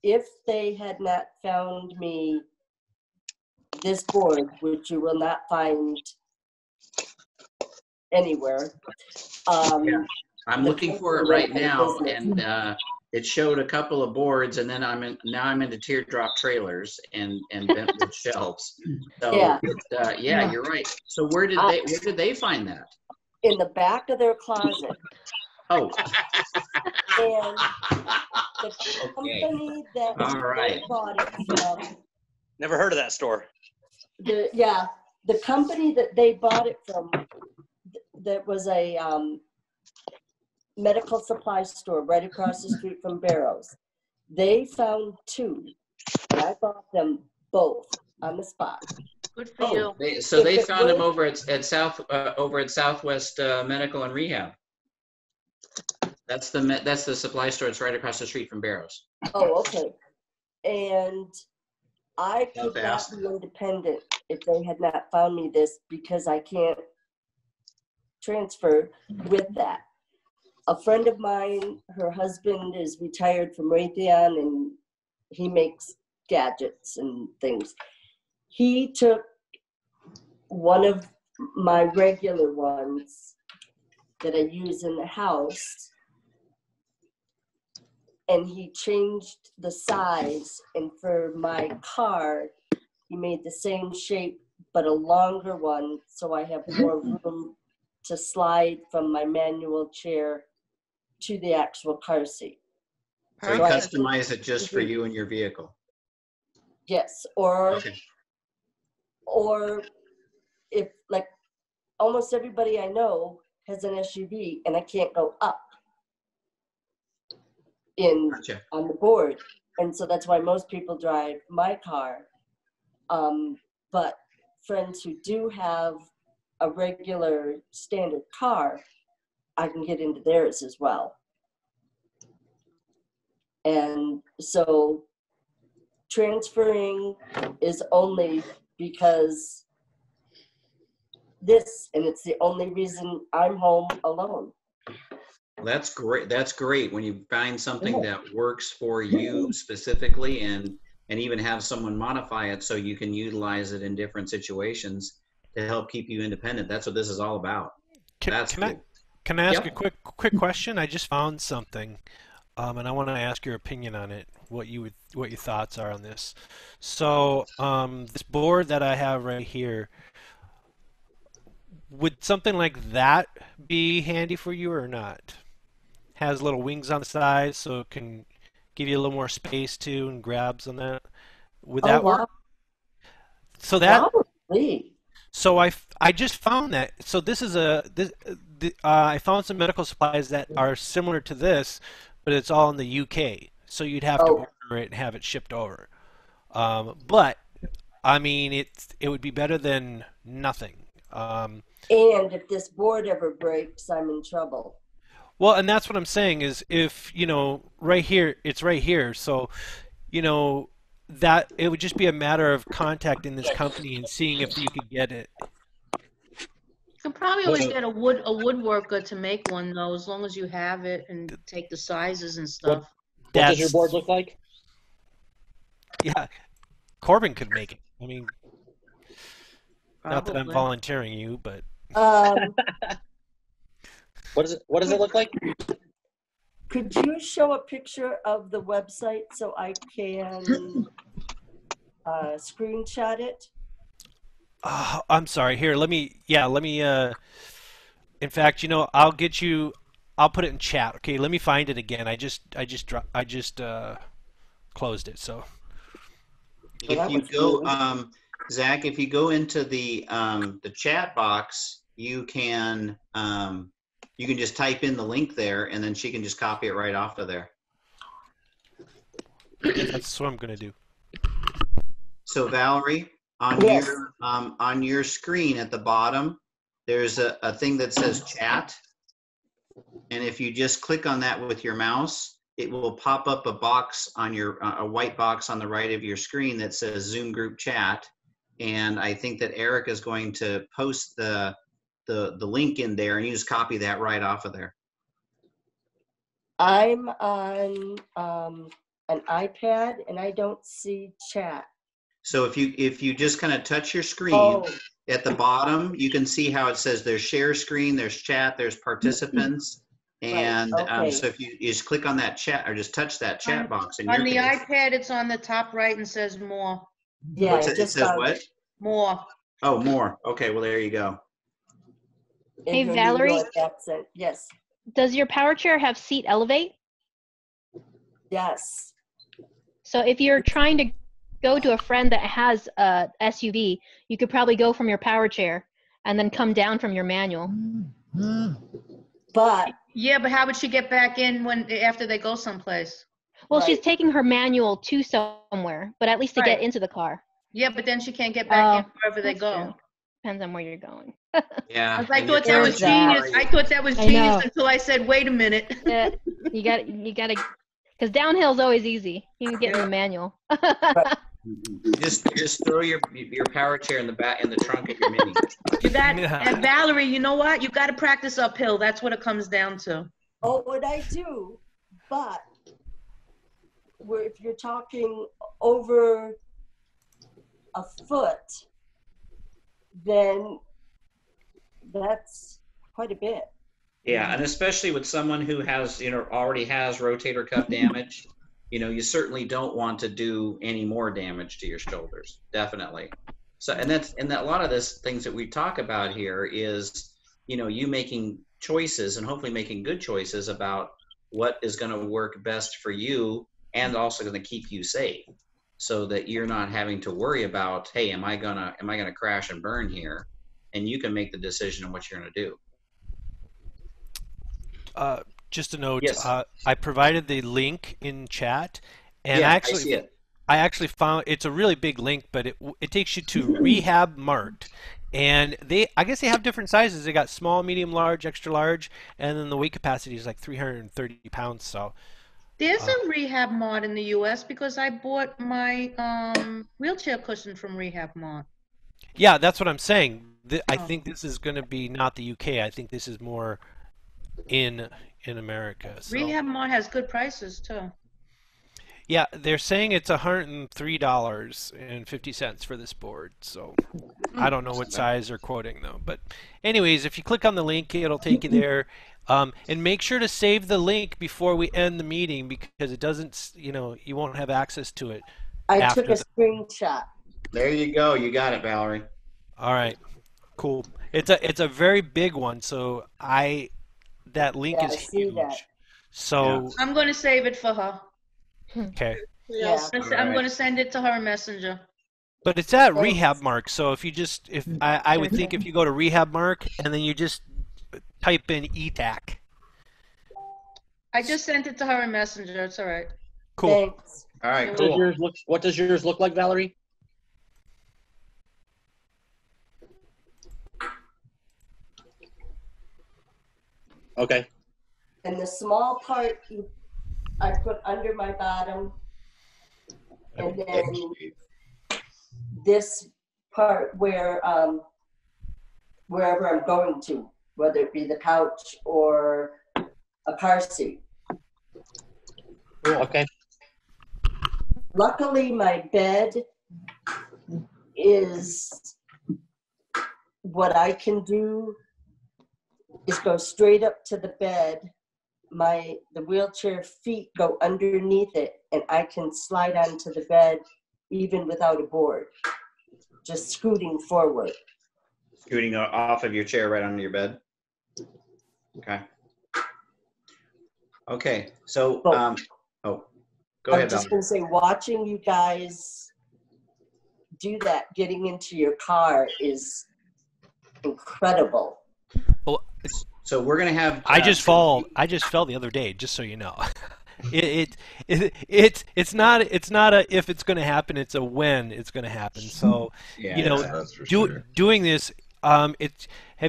N: if they had not found me this board, which you will not find anywhere.
A: Yeah. I'm looking for it right now, and it showed a couple of boards, and then now I'm into teardrop trailers and bentwood shelves. So yeah, you're right. So where did they find that?
N: In the back of their closet.
A: Oh.
N: And the company that they bought it from.
J: Never heard of that store.
N: The company that they bought it from, that was a medical supply store right across the street from Barrows. They found two, and I bought them both on the spot.
D: Good for you.
A: They found them over at Southwest Medical and Rehab. That's the supply store. It's right across the street from Barrows.
N: Oh, okay. And I could not be independent if they had not found me this, because I can't transfer with that. A friend of mine, her husband is retired from Raytheon, and he makes gadgets and things. He took one of my regular ones that I use in the house, and he changed the size, and for my car, he made the same shape, but a longer one, so I have more room to slide from my manual chair to the actual car seat.
A: So you customize it just for you and your vehicle?
N: Yes, or if, like, almost everybody I know has an SUV, and I can't go up on the board, and so that's why most people drive my car. But friends who do have a regular standard car, I can get into theirs as well. And so transferring is only because this, and it's the only reason I'm home alone.
A: That's great. That's great when you find something that works for you specifically, and even have someone modify it so you can utilize it in different situations to help keep you independent. That's what this is all about.
C: Can I ask a quick question? I just found something, and I want to ask your opinion on it. What your thoughts are on this? So this board that I have right here, would something like that be handy for you or not? Has little wings on the side, so it can give you a little more space too, and grabs on that. Would that work? So that. So I just found that. So this is I found some medical supplies that are similar to this, but it's all in the UK. So you'd have to order it and have it shipped over. But I mean, it would be better than nothing.
N: And if this board ever breaks, I'm in trouble.
C: Well, and that's what I'm saying is, if, right here, it's right here. So, that it would just be a matter of contacting this company and seeing if you could get it.
D: You can probably always get a woodworker to make one though, as long as you have it and take the sizes and stuff.
J: What does your board look like?
C: Yeah, Corbin could make it. I mean, not that I'm
D: Probably.
C: volunteering you, but
J: What does it look like?
N: Could you show a picture of the website so I can screenshot it?
C: I'm sorry. Here, let me. In fact, I'll get you. I'll put it in chat. Okay, let me find it again. I just closed it. So.
A: If you go, Zach, if you go into the chat box, you can just type in the link there, and then she can just copy it right off of there.
C: That's what I'm gonna do.
A: So Valerie, on your screen at the bottom, there's a thing that says chat, and if you just click on that with your mouse, it will pop up a box on a white box on the right of your screen that says Zoom group chat, and I think that Eric is going to post the link in there, and you just copy that right off of there.
N: I'm on an iPad and I don't see chat.
A: So if you just kind of touch your screen at the bottom, you can see how it says there's share screen, there's chat, there's participants, and so if you just click on that chat or just touch that chat box in
D: On
A: your
D: the
A: case.
D: iPad, it's on the top right and says more.
N: Yeah,
A: it says what?
D: More.
A: Oh, more. Okay, well there you go.
F: Hey, Valerie?
N: Yes.
F: Does your power chair have seat elevate?
N: Yes.
F: So if you're trying to go to a friend that has a SUV, you could probably go from your power chair and then come down from your manual.
N: But
D: yeah, but how would she get back in after they go someplace?
F: Well, she's taking her manual to somewhere, but at least to get into the car.
D: Yeah, but then she can't get back in wherever they go.
F: True. Depends on where you're going.
A: Yeah.
D: I thought that was genius. I thought that was genius until I said, "Wait a minute."
F: Yeah, you got to, because downhill's always easy. You can get in the manual.
A: Just throw your power chair in the trunk of your Mini.
D: And Valerie, you know what? You got to practice uphill. That's what it comes down to.
N: Oh, what I do, but if you're talking over a foot, then that's quite a bit.
A: Yeah, and especially with someone who has, already has rotator cuff damage, you certainly don't want to do any more damage to your shoulders. Definitely. So, and a lot of this things that we talk about here is, you making choices and hopefully making good choices about what is going to work best for you and also going to keep you safe, so that you're not having to worry about, hey, am I gonna crash and burn here? And you can make the decision on what you're gonna do.
C: Just a note.
A: Yes.
C: I provided the link in chat, and
A: yeah,
C: I see it. I actually found it's a really big link, but it takes you to Rehab Mart, and I guess they have different sizes. They got small, medium, large, extra large, and then the weight capacity is like 330 pounds. So.
D: There's a Rehab Mart in the U.S. because I bought my wheelchair cushion from Rehab Mart.
C: Yeah, that's what I'm saying. I think this is going to be not the UK. I think this is more in America. So.
D: Rehab Mart has good prices too.
C: Yeah, they're saying it's $103.50 for this board. So I don't know what size they're quoting though. But anyways, if you click on the link, it'll take you there. And make sure to save the link before we end the meeting, because it doesn't, you won't have access to it.
N: I took a screenshot.
A: There you go. You got it, Valerie.
C: All right, cool. It's a very big one, so that link is huge. So
D: I'm going to save it for her.
C: Okay.
D: Yeah. I'm going to send it to her messenger.
C: But it's at Rehab Mark, so I would think if you go to Rehab Mark and then you just type in ETAC.
D: I just sent it to her in messenger. It's all right.
C: Cool.
N: Thanks.
A: All right,
J: cool. What does yours look like, Valerie? Okay.
N: And the small part I put under my bottom, and then this part where wherever I'm going to, whether it be the couch or a car seat.
J: Okay.
N: Luckily, my bed is what I can do is go straight up to the bed. The wheelchair feet go underneath it, and I can slide onto the bed even without a board, just scooting forward.
A: Scooting off of your chair right onto your bed. Okay. Okay. So, go ahead.
N: I'm just going to say, watching you guys do that, getting into your car is incredible.
C: Well,
A: so we're gonna have.
C: I just fell the other day, just so you know. It's not a if it's going to happen, it's a when it's going to happen. So doing this, have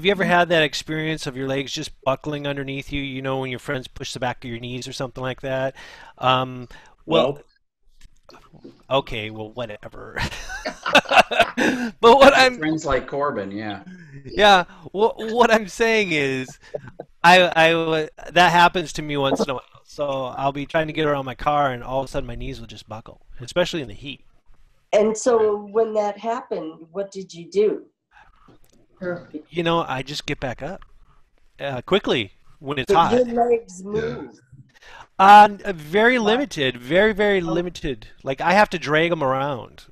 C: you ever had that experience of your legs just buckling underneath you? You know, when your friends push the back of your knees or something like that. Okay, well, whatever. But what
A: friends like Corbin, yeah.
C: Yeah. What I'm saying is, that happens to me once in a while. So I'll be trying to get around my car, and all of a sudden my knees will just buckle, especially in the heat.
N: And so when that happened, what did you do?
C: You know, I just get back up quickly when it's
N: But
C: hot.
N: your legs move.
C: Very limited, very limited. Like I have to drag them around.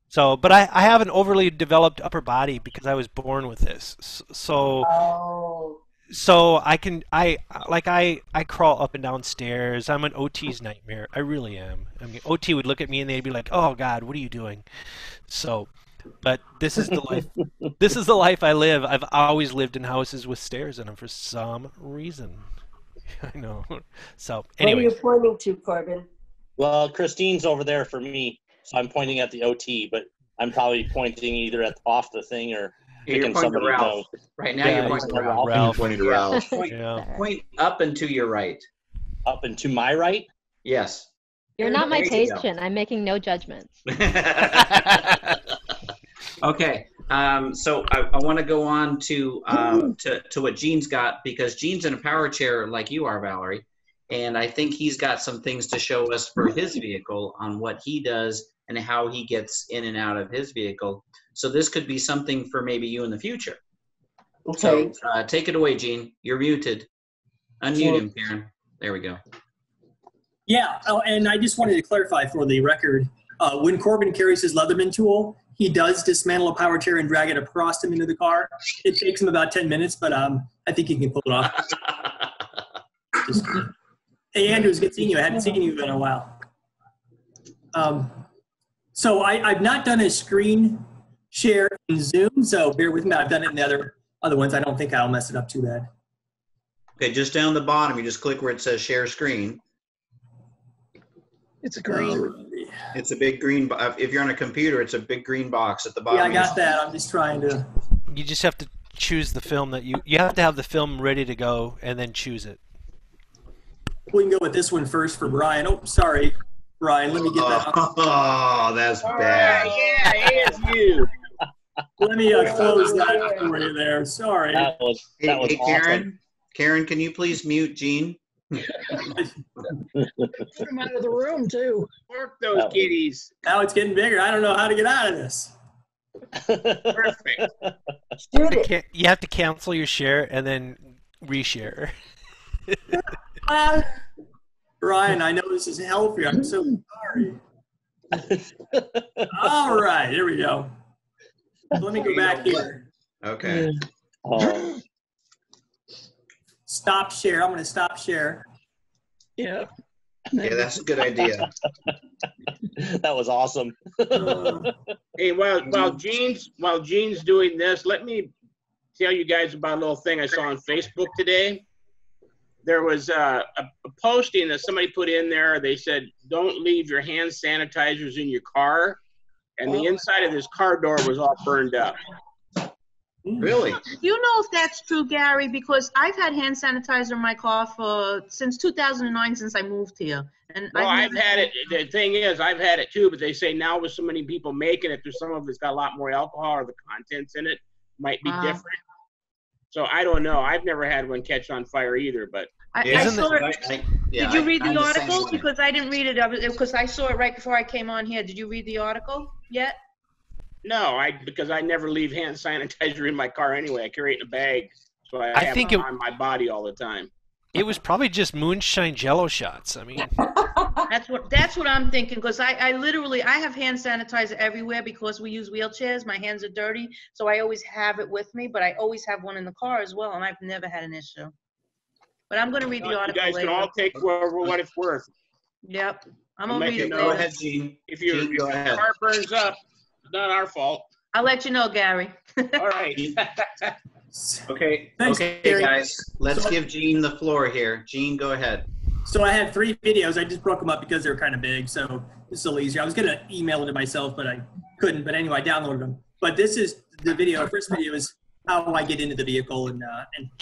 C: So, but I have an overly developed upper body because I was born with this. So I crawl up and down stairs. I'm an OT's nightmare. I really am. I mean, OT would look at me and they'd be like, "Oh God, what are you doing?" So, but this is the life. This is the life I live. I've always lived in houses with stairs in them for some reason. I know. So, anyway.
N: What are you pointing to, Corbin?
J: Well, Christine's over there for me, so I'm pointing at the OT, but I'm probably pointing either off the thing or picking somebody else.
A: Right now you're pointing to Ralph.
H: You're pointing to Ralph.
A: Point up and to your right.
J: Up and to my right?
A: Yes.
F: You're not my patient. I'm making no judgments.
A: Okay. So I want to go on to what Gene's got, because Gene's in a power chair like you are, Valerie, and I think he's got some things to show us for his vehicle on what he does and how he gets in and out of his vehicle. So this could be something for maybe you in the future.
N: Okay.
A: So take it away, Gene. You're muted. Unmute him, Karen. There we go.
O: Yeah, and I just wanted to clarify for the record, when Corbin carries his Leatherman tool, he does dismantle a power chair and drag it across him into the car. It takes him about 10 minutes, but I think he can pull it off. Hey, Andrew, it's good seeing you. I hadn't seen you in a while. So I've not done a screen share in Zoom, so bear with me. I've done it in the other ones. I don't think I'll mess it up too bad.
A: Okay, just down the bottom, you just click where it says share screen.
G: It's a green.
A: It's a big green. If you're on a computer, it's a big green box at the bottom.
O: Yeah, I got that. I'm just trying to.
C: You just have to choose the film that you have to have the film ready to go and then choose it.
O: We can go with this one first for Brian. Oh, sorry, Brian. Let me get that.
A: Oh, that's bad.
B: Yeah, it is you.
O: Let me close that for you there. Sorry.
J: That was
A: Hey, Karen.
J: awesome.
A: Karen, can you please mute Gene?
G: Put him out of the room too.
B: Work those kitties.
O: Now it's getting bigger. I don't know how to get out of this.
B: Perfect.
C: You have to cancel your share and then reshare.
O: Brian, I know this is hell for you. I'm so sorry. All right, here we go. Let me go back here.
A: Okay.
O: Stop share. I'm going to stop share.
G: Yeah.
A: Yeah, that's a good idea.
J: That was awesome.
B: Hey, while Gene's doing this, let me tell you guys about a little thing I saw on Facebook today. There was a posting that somebody put in there. They said, "Don't leave your hand sanitizers in your car," and the inside of this car door was all burned up.
A: Really?
D: You know if that's true, Gary, because I've had hand sanitizer in my car since 2009, since I moved here. And
B: Well, I've had it. The thing is, I've had it too, but they say now with so many people making it, there's some of it's got a lot more alcohol or the contents in it. might be different. So I don't know. I've never had one catch on fire either, but
D: I saw it. Did you read the article? Because I didn't read it. Because I saw it right before I came on here. Did you read the article yet?
B: No, because I never leave hand sanitizer in my car anyway. I carry it in a bag, so I have it on my body all the time.
C: It was probably just moonshine Jello shots. I mean,
D: that's what I'm thinking. Because I literally have hand sanitizer everywhere because we use wheelchairs. My hands are dirty, so I always have it with me. But I always have one in the car as well, and I've never had an issue. But I'm going to read the article later.
B: You guys can all take for what it's worth.
D: Yep, I'm going to read it later.
A: Go ahead, Gene.
B: If your car burns up, it's not our fault.
D: I'll let you know, Gary.
B: All right.
A: Okay.
O: Thanks,
A: okay,
O: Gary.
A: guys. Let's give Gene the floor here. Gene, go ahead.
O: So I had 3 videos. I just broke them up because they're kind of big, so it's a little easier. I was going to email it to myself, but I couldn't. But anyway, I downloaded them. But this is the video. First video is how I get into the vehicle and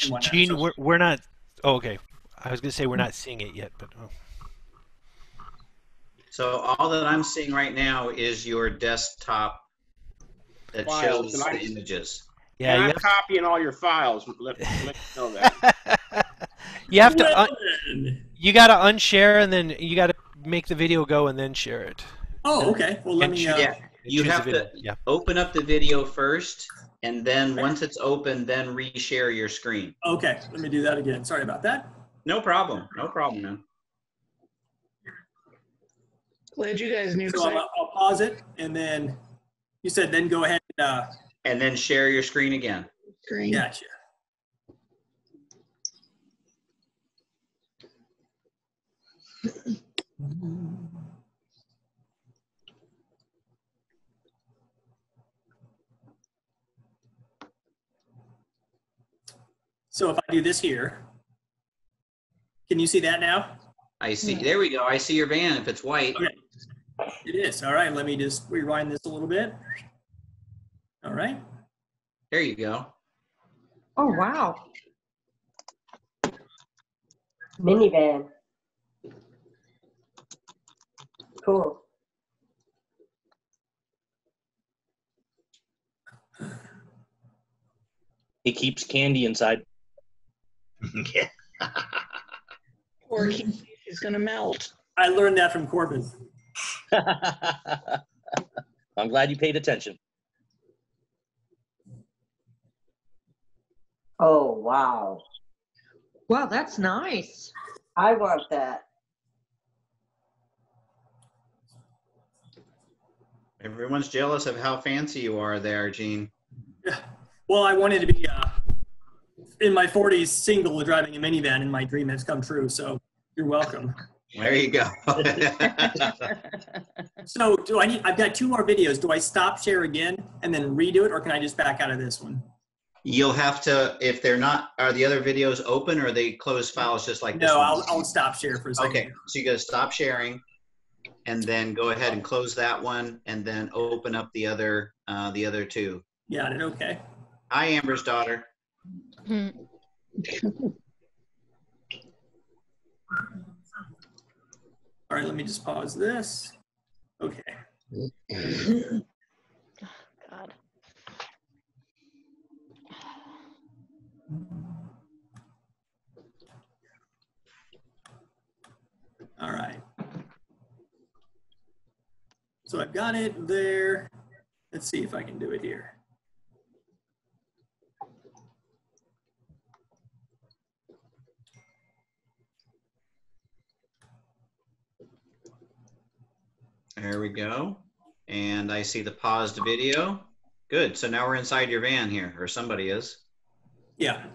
O: whatnot.
C: Gene,
O: So,
C: we're not. Oh, okay. I was going to say we're not seeing it yet, but. Oh.
A: So all that I'm seeing right now is your desktop that
B: Files,
A: shows the images.
C: Yeah,
B: and I'm copying all your files. Let you know that.
C: You have to. You got to unshare, and then you got to make the video go, and then share it.
O: Oh, okay. Well, let me.
A: You have to open up the video first, and then once it's open, then reshare your screen.
O: Okay, let me do that again. Sorry about that.
A: No problem. No problem, man.
G: Glad you guys knew.
O: So I'll pause it, and then you said then go ahead
A: and then share your screen again.
G: Screen.
O: Gotcha. So if I do this here, can you see that now?
A: I see. There we go. I see your van if it's white.
O: Okay. It is. All right. Let me just rewind this a little bit. All right.
A: There you go.
E: Oh, wow.
N: Minivan. Cool.
J: He keeps candy inside.
A: Yeah.
G: Or she's going to melt.
O: I learned that from Corbin.
J: I'm glad you paid attention.
N: Oh, wow.
E: Wow, that's nice.
N: I want that.
A: Everyone's jealous of how fancy you are there, Gene.
O: Yeah. Well, I wanted to be in my 40s single driving a minivan, and my dream has come true, so you're welcome.
A: There you go.
O: So I've got 2 more videos. Do I stop share again and then redo it, or can I just back out of this one?
A: You'll have to, if they're not, are the other videos open or are they closed files just like this?
O: No,
A: one?
O: I'll stop share for a second.
A: Okay, so you got to stop sharing and then go ahead and close that one and then open up the other 2.
O: Got it, okay.
A: Hi, Amber's daughter.
O: All right, let me just pause this. Okay.
F: God.
O: All right. So I've got it there. Let's see if I can do it here.
A: There we go. And I see the paused video. Good. So now we're inside your van here, or somebody is.
O: Yeah.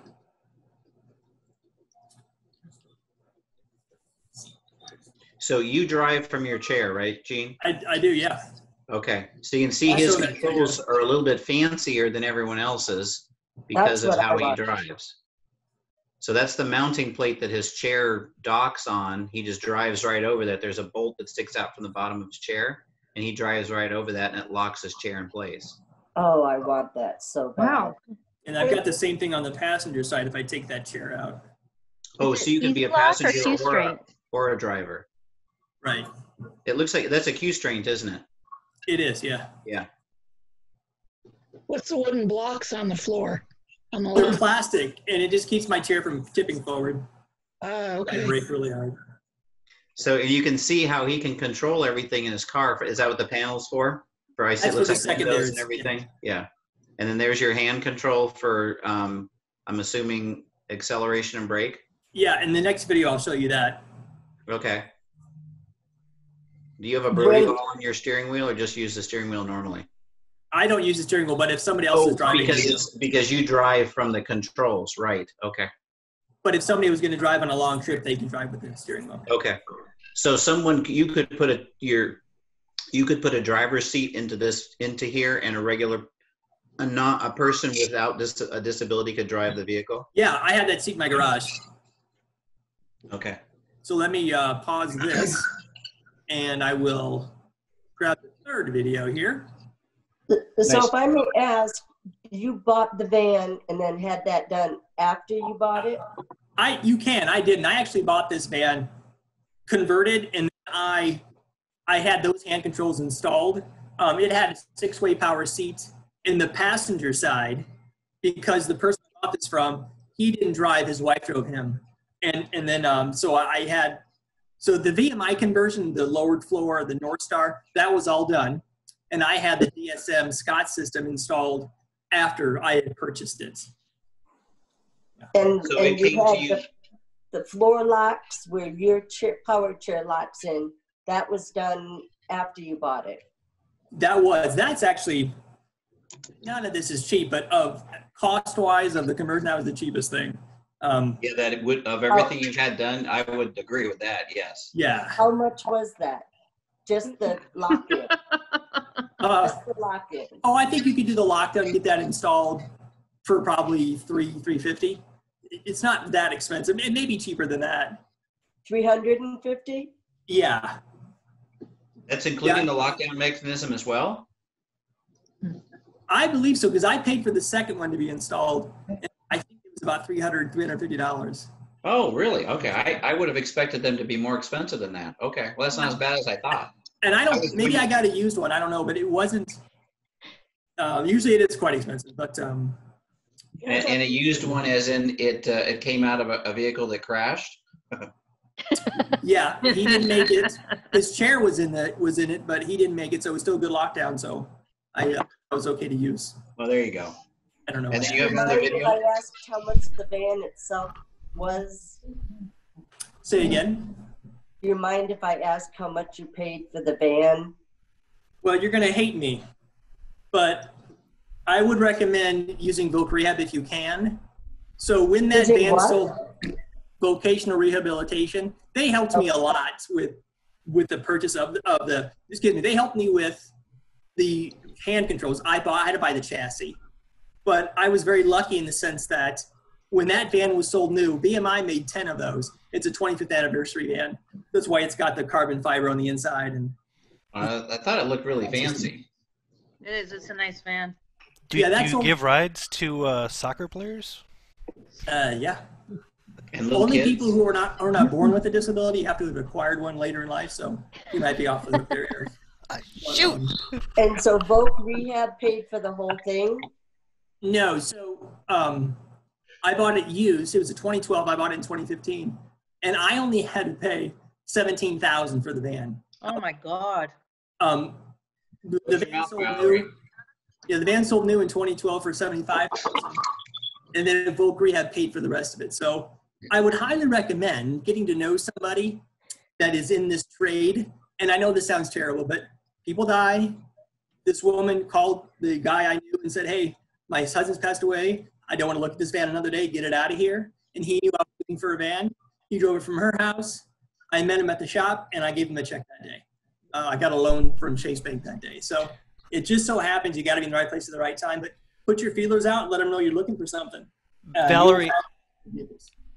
A: So you drive from your chair, right, Gene?
O: I do, yeah.
A: Okay. So you can see his controls are a little bit fancier than everyone else's because of how he drives. So that's the mounting plate that his chair docks on. He just drives right over that. There's a bolt that sticks out from the bottom of his chair, and he drives right over that, and it locks his chair in place.
N: Oh, I want that so bad.
E: Wow.
O: And I've got the same thing on the passenger side if I take that chair out.
A: Oh, so you can be a passenger or a driver.
O: Right.
A: It looks like that's a Q-straint, isn't it?
O: It is, yeah.
A: Yeah.
G: What's the wooden blocks on the floor? On the
O: They're
G: left?
O: plastic, and it just keeps my chair from tipping forward.
G: Okay.
O: I brake really hard.
A: So you can see how he can control everything in his car. Is that what the panel's for? For I see it
O: That's
A: looks
O: for
A: like
O: the
A: windows and
O: secondaries,
A: everything. Yeah. And then there's your hand control for I'm assuming acceleration and brake.
O: Yeah, in the next video I'll show you that.
A: Okay. Do you have a Brody ball on your steering wheel, or just use the steering wheel normally?
O: I don't use the steering wheel, but if somebody else is driving,
A: because you drive from the controls, right? Okay.
O: But if somebody was going to drive on a long trip, they can drive with the steering wheel.
A: Okay. So you could put a driver's seat into here, and a person without a disability could drive the vehicle.
O: Yeah, I have that seat in my garage.
A: Okay.
O: So let me pause this, and I will grab the third video here.
N: So
O: Nice.
N: if I may ask, you bought the van and then had that done after you bought it?
O: You can. I didn't. I actually bought this van converted, and I had those hand controls installed. It had a 6-way power seat in the passenger side because the person I bought this from, he didn't drive, his wife drove him. And then so the VMI conversion, the lowered floor, the North Star, that was all done. And I had the DSM Scott system installed after I had purchased it.
N: And,
A: So
N: and
A: it
N: you
A: came to
N: had
A: you.
N: the floor locks where your power chair locks in, that was done after you bought it.
O: That's actually, none of this is cheap, but cost-wise of the conversion, that was the cheapest thing.
A: Yeah, that it would, of everything you've had done, I would agree with that. Yes.
O: Yeah.
N: How much was that? Just the lock-in? Just the lock-in.
O: Oh, I think you could do the lockdown and get that installed for probably $350. It's not that expensive. It may be cheaper than that.
N: 350?
O: Yeah.
A: That's including the lockdown mechanism as well?
O: I believe so, because I paid for the second one to be installed. And I think it was about $350.
A: Oh, really? Okay. I would have expected them to be more expensive than that. Okay. Well, that's not as bad as I thought.
O: And maybe I got a used one. I don't know, but it wasn't. Usually it is quite expensive, but.
A: And a used one, as in it came out of a vehicle that crashed.
O: Yeah, he didn't make it. His chair was in it, but he didn't make it, so it was still a good lockdown. So I was okay to use.
A: Well, there you go.
O: I don't know.
A: And then you have another video.
N: I asked how much the van itself was.
O: Say again.
N: Do you mind if I ask how much you paid for the van?
O: Well, you're going to hate me, but I would recommend using Voc Rehab if you can. So when that van sold, vocational rehabilitation, they helped me a lot with the purchase of the. Excuse me, they helped me with the hand controls. I had to buy the chassis, but I was very lucky in the sense that when that van was sold new, BMI made 10 of those. It's a 25th anniversary van. That's why it's got the carbon fiber on the inside. And
A: I thought it looked really fancy.
D: It is. It's a nice van.
C: Do you give rides to soccer players?
O: Yeah.
A: And
O: only
A: kids?
O: people who are not born with a disability have to have acquired one later in life, so you might be off the hook there, Eric.
N: Shoot. And so Voc Rehab paid for the whole thing?
O: No, so I bought it used. It was a 2012. I bought it in 2015, and I only had to pay $17,000 for the van.
D: Oh my God.
O: The van sold new. Yeah, the van sold new in 2012 for $75,000, and then Voc Rehab paid for the rest of it. So I would highly recommend getting to know somebody that is in this trade. And I know this sounds terrible, but people die. This woman called the guy I knew and said, "Hey, my husband's passed away. I don't want to look at this van another day. Get it out of here." And he knew I was looking for a van. He drove it from her house. I met him at the shop, and I gave him a check that day. I got a loan from Chase Bank that day. So it just so happens you got to be in the right place at the right time. But put your feelers out and let them know you're looking for something.
C: Valerie,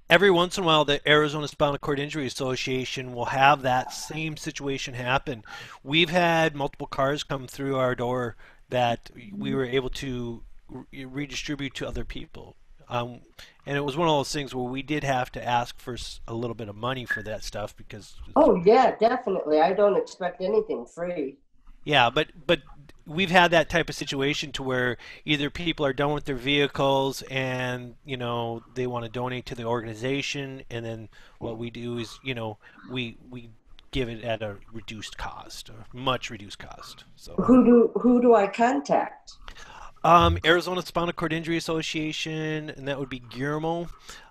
C: every once in a while, the Arizona Spinal Cord Injury Association will have that same situation happen. We've had multiple cars come through our door that we were able to redistribute to other people. And it was one of those things where we did have to ask for a little bit of money for that stuff because.
N: Oh yeah, definitely. I don't expect anything free.
C: Yeah, but we've had that type of situation to where either people are done with their vehicles and they want to donate to the organization, and then what we do is we give it at a reduced cost, a much reduced cost. So
N: who do I contact?
C: Arizona Spinal Cord Injury Association, and that would be Guillermo.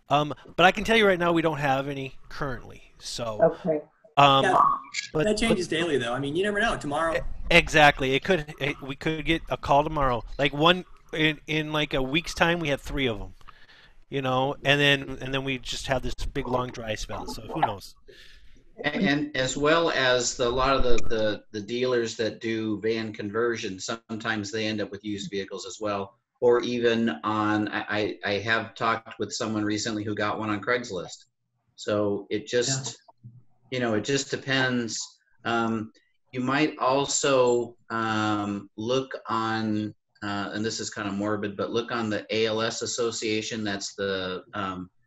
C: But I can tell you right now we don't have any currently. So
N: okay.
O: That changes daily, though. I mean, you never know. Tomorrow.
C: Exactly. We could get a call tomorrow. Like in like a week's time, we had 3 of them. And then we just have this big long dry spell. So who knows?
A: And as well as a lot of the dealers that do van conversion, sometimes they end up with used vehicles as well. Or even on, I have talked with someone recently who got one on Craigslist. So it just, it just depends. You might also look on, and this is kind of morbid, but look on the ALS Association. That's the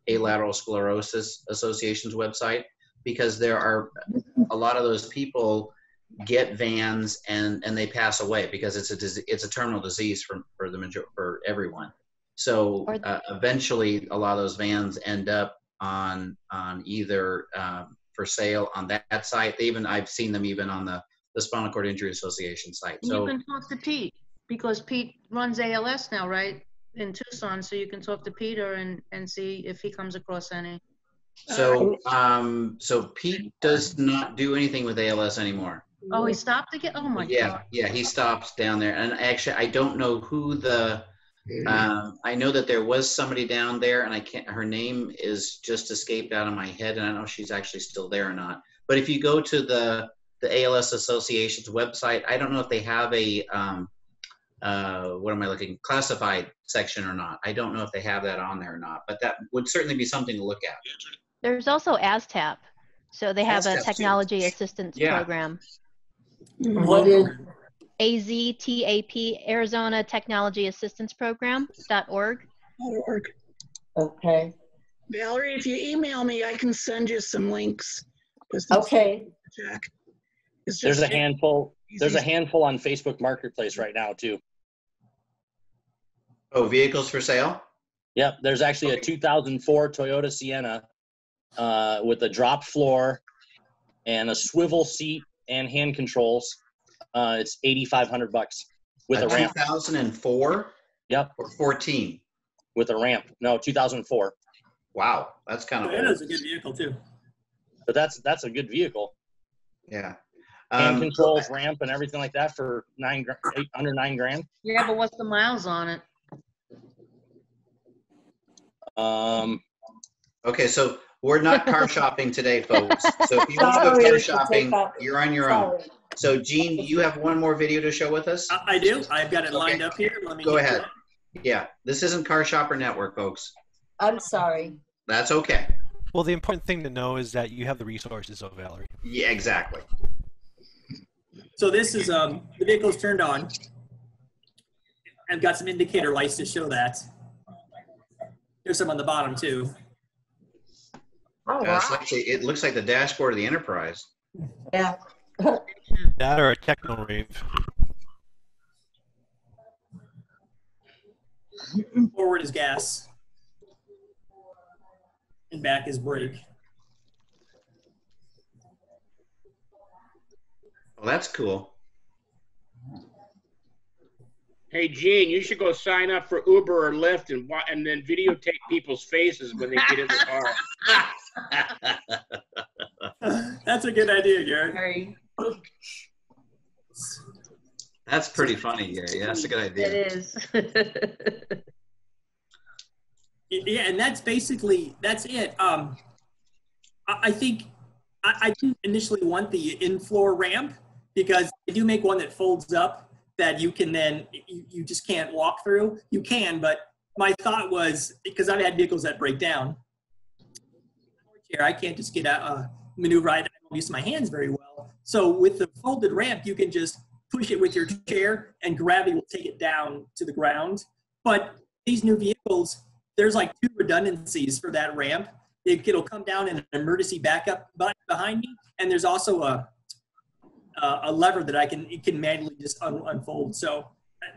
A: Alateral Sclerosis Association's website, because there are a lot of those people get vans and they pass away because it's a terminal disease for everyone. So eventually a lot of those vans end up on either for sale on that site. I've seen them even on the Spinal Cord Injury Association site. So
D: you can talk to Pete, because Pete runs ALS now, right, in Tucson. So you can talk to Peter and see if he comes across any.
A: So Pete does not do anything with ALS anymore.
D: Oh, he stopped again? Oh my God.
A: Yeah, he stops down there. And actually, I don't know who I know that there was somebody down there, and her name is just escaped out of my head, and I don't know if she's actually still there or not. But if you go to the ALS Association's website, I don't know if they have a, classified section or not. I don't know if they have that on there or not, but that would certainly be something to look at.
F: There's also ASTAP. So they have
A: ASTAP
F: a technology assistance program.
N: What is
F: AZTAP, Arizona Technology Assistance Program.org.
N: Okay.
G: Valerie, if you email me, I can send you some links.
N: Okay.
G: Check.
J: There's a handful. There's a handful on Facebook Marketplace right now too.
A: Oh, vehicles for sale?
J: Yep. There's actually a 2004 Toyota Sienna with a drop floor and a swivel seat and hand controls. It's $8,500 with a ramp.
A: 2004?
J: Yep.
A: Or 14?
J: With a ramp. No, 2004.
A: Wow, that's kind of.
O: Toyota's a good vehicle too.
J: But that's a good vehicle.
A: Yeah.
J: Hand controls, ramp, and everything like that for under $9,000.
D: Yeah, but what's the miles on it?
A: Okay, so we're not car shopping today, folks. So if you want to go car shopping, you're on your own. So, Gene, do you have one more video to show with us?
O: I do. I've got it lined up here. Let me
A: go ahead. Yeah, this isn't Car Shopper Network, folks.
N: I'm sorry.
A: That's okay.
C: Well, the important thing to know is that you have the resources, though, Valerie.
A: Yeah, exactly.
O: So this is the vehicle's turned on. I've got some indicator lights to show that. There's some on the bottom too.
N: Oh, wow.
A: It looks like the dashboard of the Enterprise.
N: Yeah.
C: That or a techno rave.
O: Forward is gas. And back is brake.
A: Well, that's cool.
B: Hey, Gene, you should go sign up for Uber or Lyft and then videotape people's faces when they get in the car.
O: That's a good idea, Gary.
A: That's pretty funny, Gary. Yeah, that's a good idea.
D: It is.
O: Yeah, and that's it. I think I do initially want the in-floor ramp, because I do make one that folds up that you can then, you just can't walk through. You can, but my thought was, because I've had vehicles that break down, I can't just get a maneuver. I don't use my hands very well. So with the folded ramp, you can just push it with your chair and gravity will take it down to the ground. But these new vehicles, there's like 2 redundancies for that ramp. It'll come down in an emergency backup button behind me. And there's also a lever that it can manually just unfold. So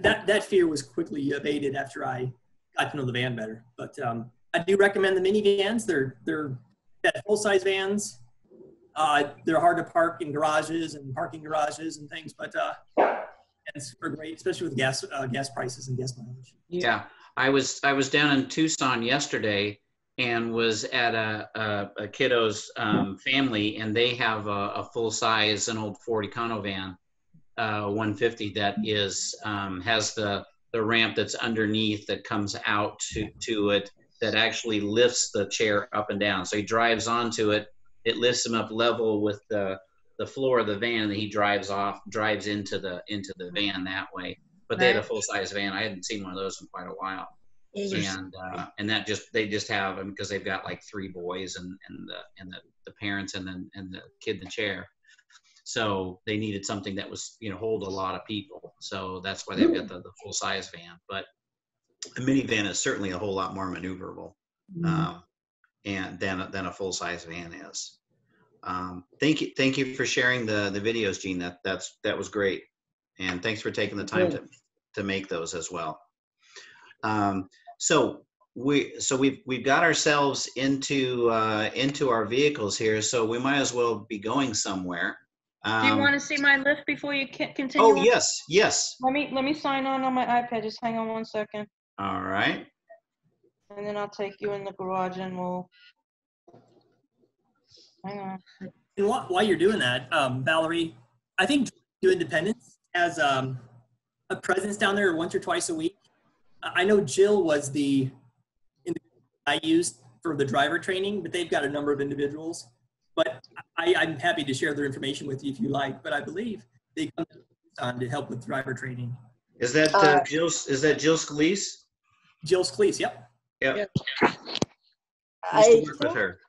O: that fear was quickly evaded after I got to know the van better. But I do recommend the minivans. They're full-size vans. They're hard to park in garages and parking garages and things, but it's great, especially with gas prices and gas mileage.
A: Yeah, I was down in Tucson yesterday and was at a kiddo's family, and they have a full size, an old Ford Econovan 150 that is has the ramp that's underneath that comes out to it that actually lifts the chair up and down. So he drives onto it, it lifts him up level with the floor of the van, and he drives into the van that way. But they had a full size van. I hadn't seen one of those in quite a while. And that they just have them because they've got like 3 boys and the parents and the kid in the chair. So they needed something that was, hold a lot of people. So that's why they've got the full size van. But a minivan is certainly a whole lot more maneuverable, and than a full size van is. Thank you for sharing the videos, Gene. That was great, and thanks for taking the time to make those as well. So we've got ourselves into our vehicles here, so we might as well be going somewhere.
D: Do you want to see my lift before you continue?
A: Oh, yes.
D: Let me sign on my iPad. Just hang on 1 second.
A: All right.
D: And then I'll take you in the garage and we'll hang on.
O: And while you're doing that, Valerie, I think Do Independence has a presence down there once or twice a week. I know Jill was the individual I used for the driver training, but they've got a number of individuals. But I'm happy to share their information with you if you like. But I believe they come on to help with driver training.
A: Is that Jill? Is that Jill Scalise?
O: Jill Scalise, yep.
A: Yep. I used to work with her.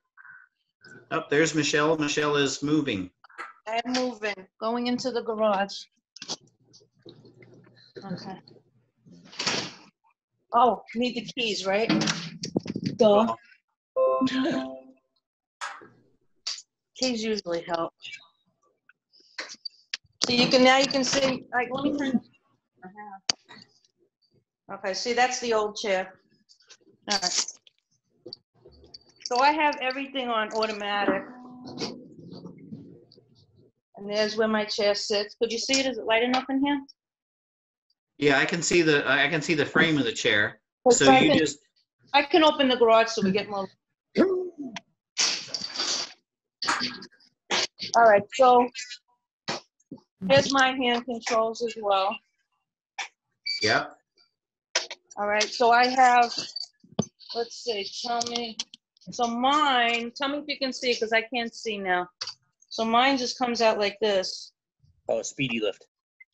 A: Oh, there's Michelle. Michelle is moving.
D: I'm moving, going into the garage. Okay. Oh, need the keys, right? Go. Keys usually help. So you can see, like, let me turn. Okay, see, that's the old chair. All right. So I have everything on automatic. And there's where my chair sits. Could you see it? Is it light enough in here?
A: Yeah, I can see the frame of the chair. So
D: I can open the garage so we get more. All right, so here's my hand controls as well.
A: Yeah.
D: All right, so I have, let's see, tell me if you can see, because I can't see now. So mine just comes out like this.
J: Oh, a speedy lift.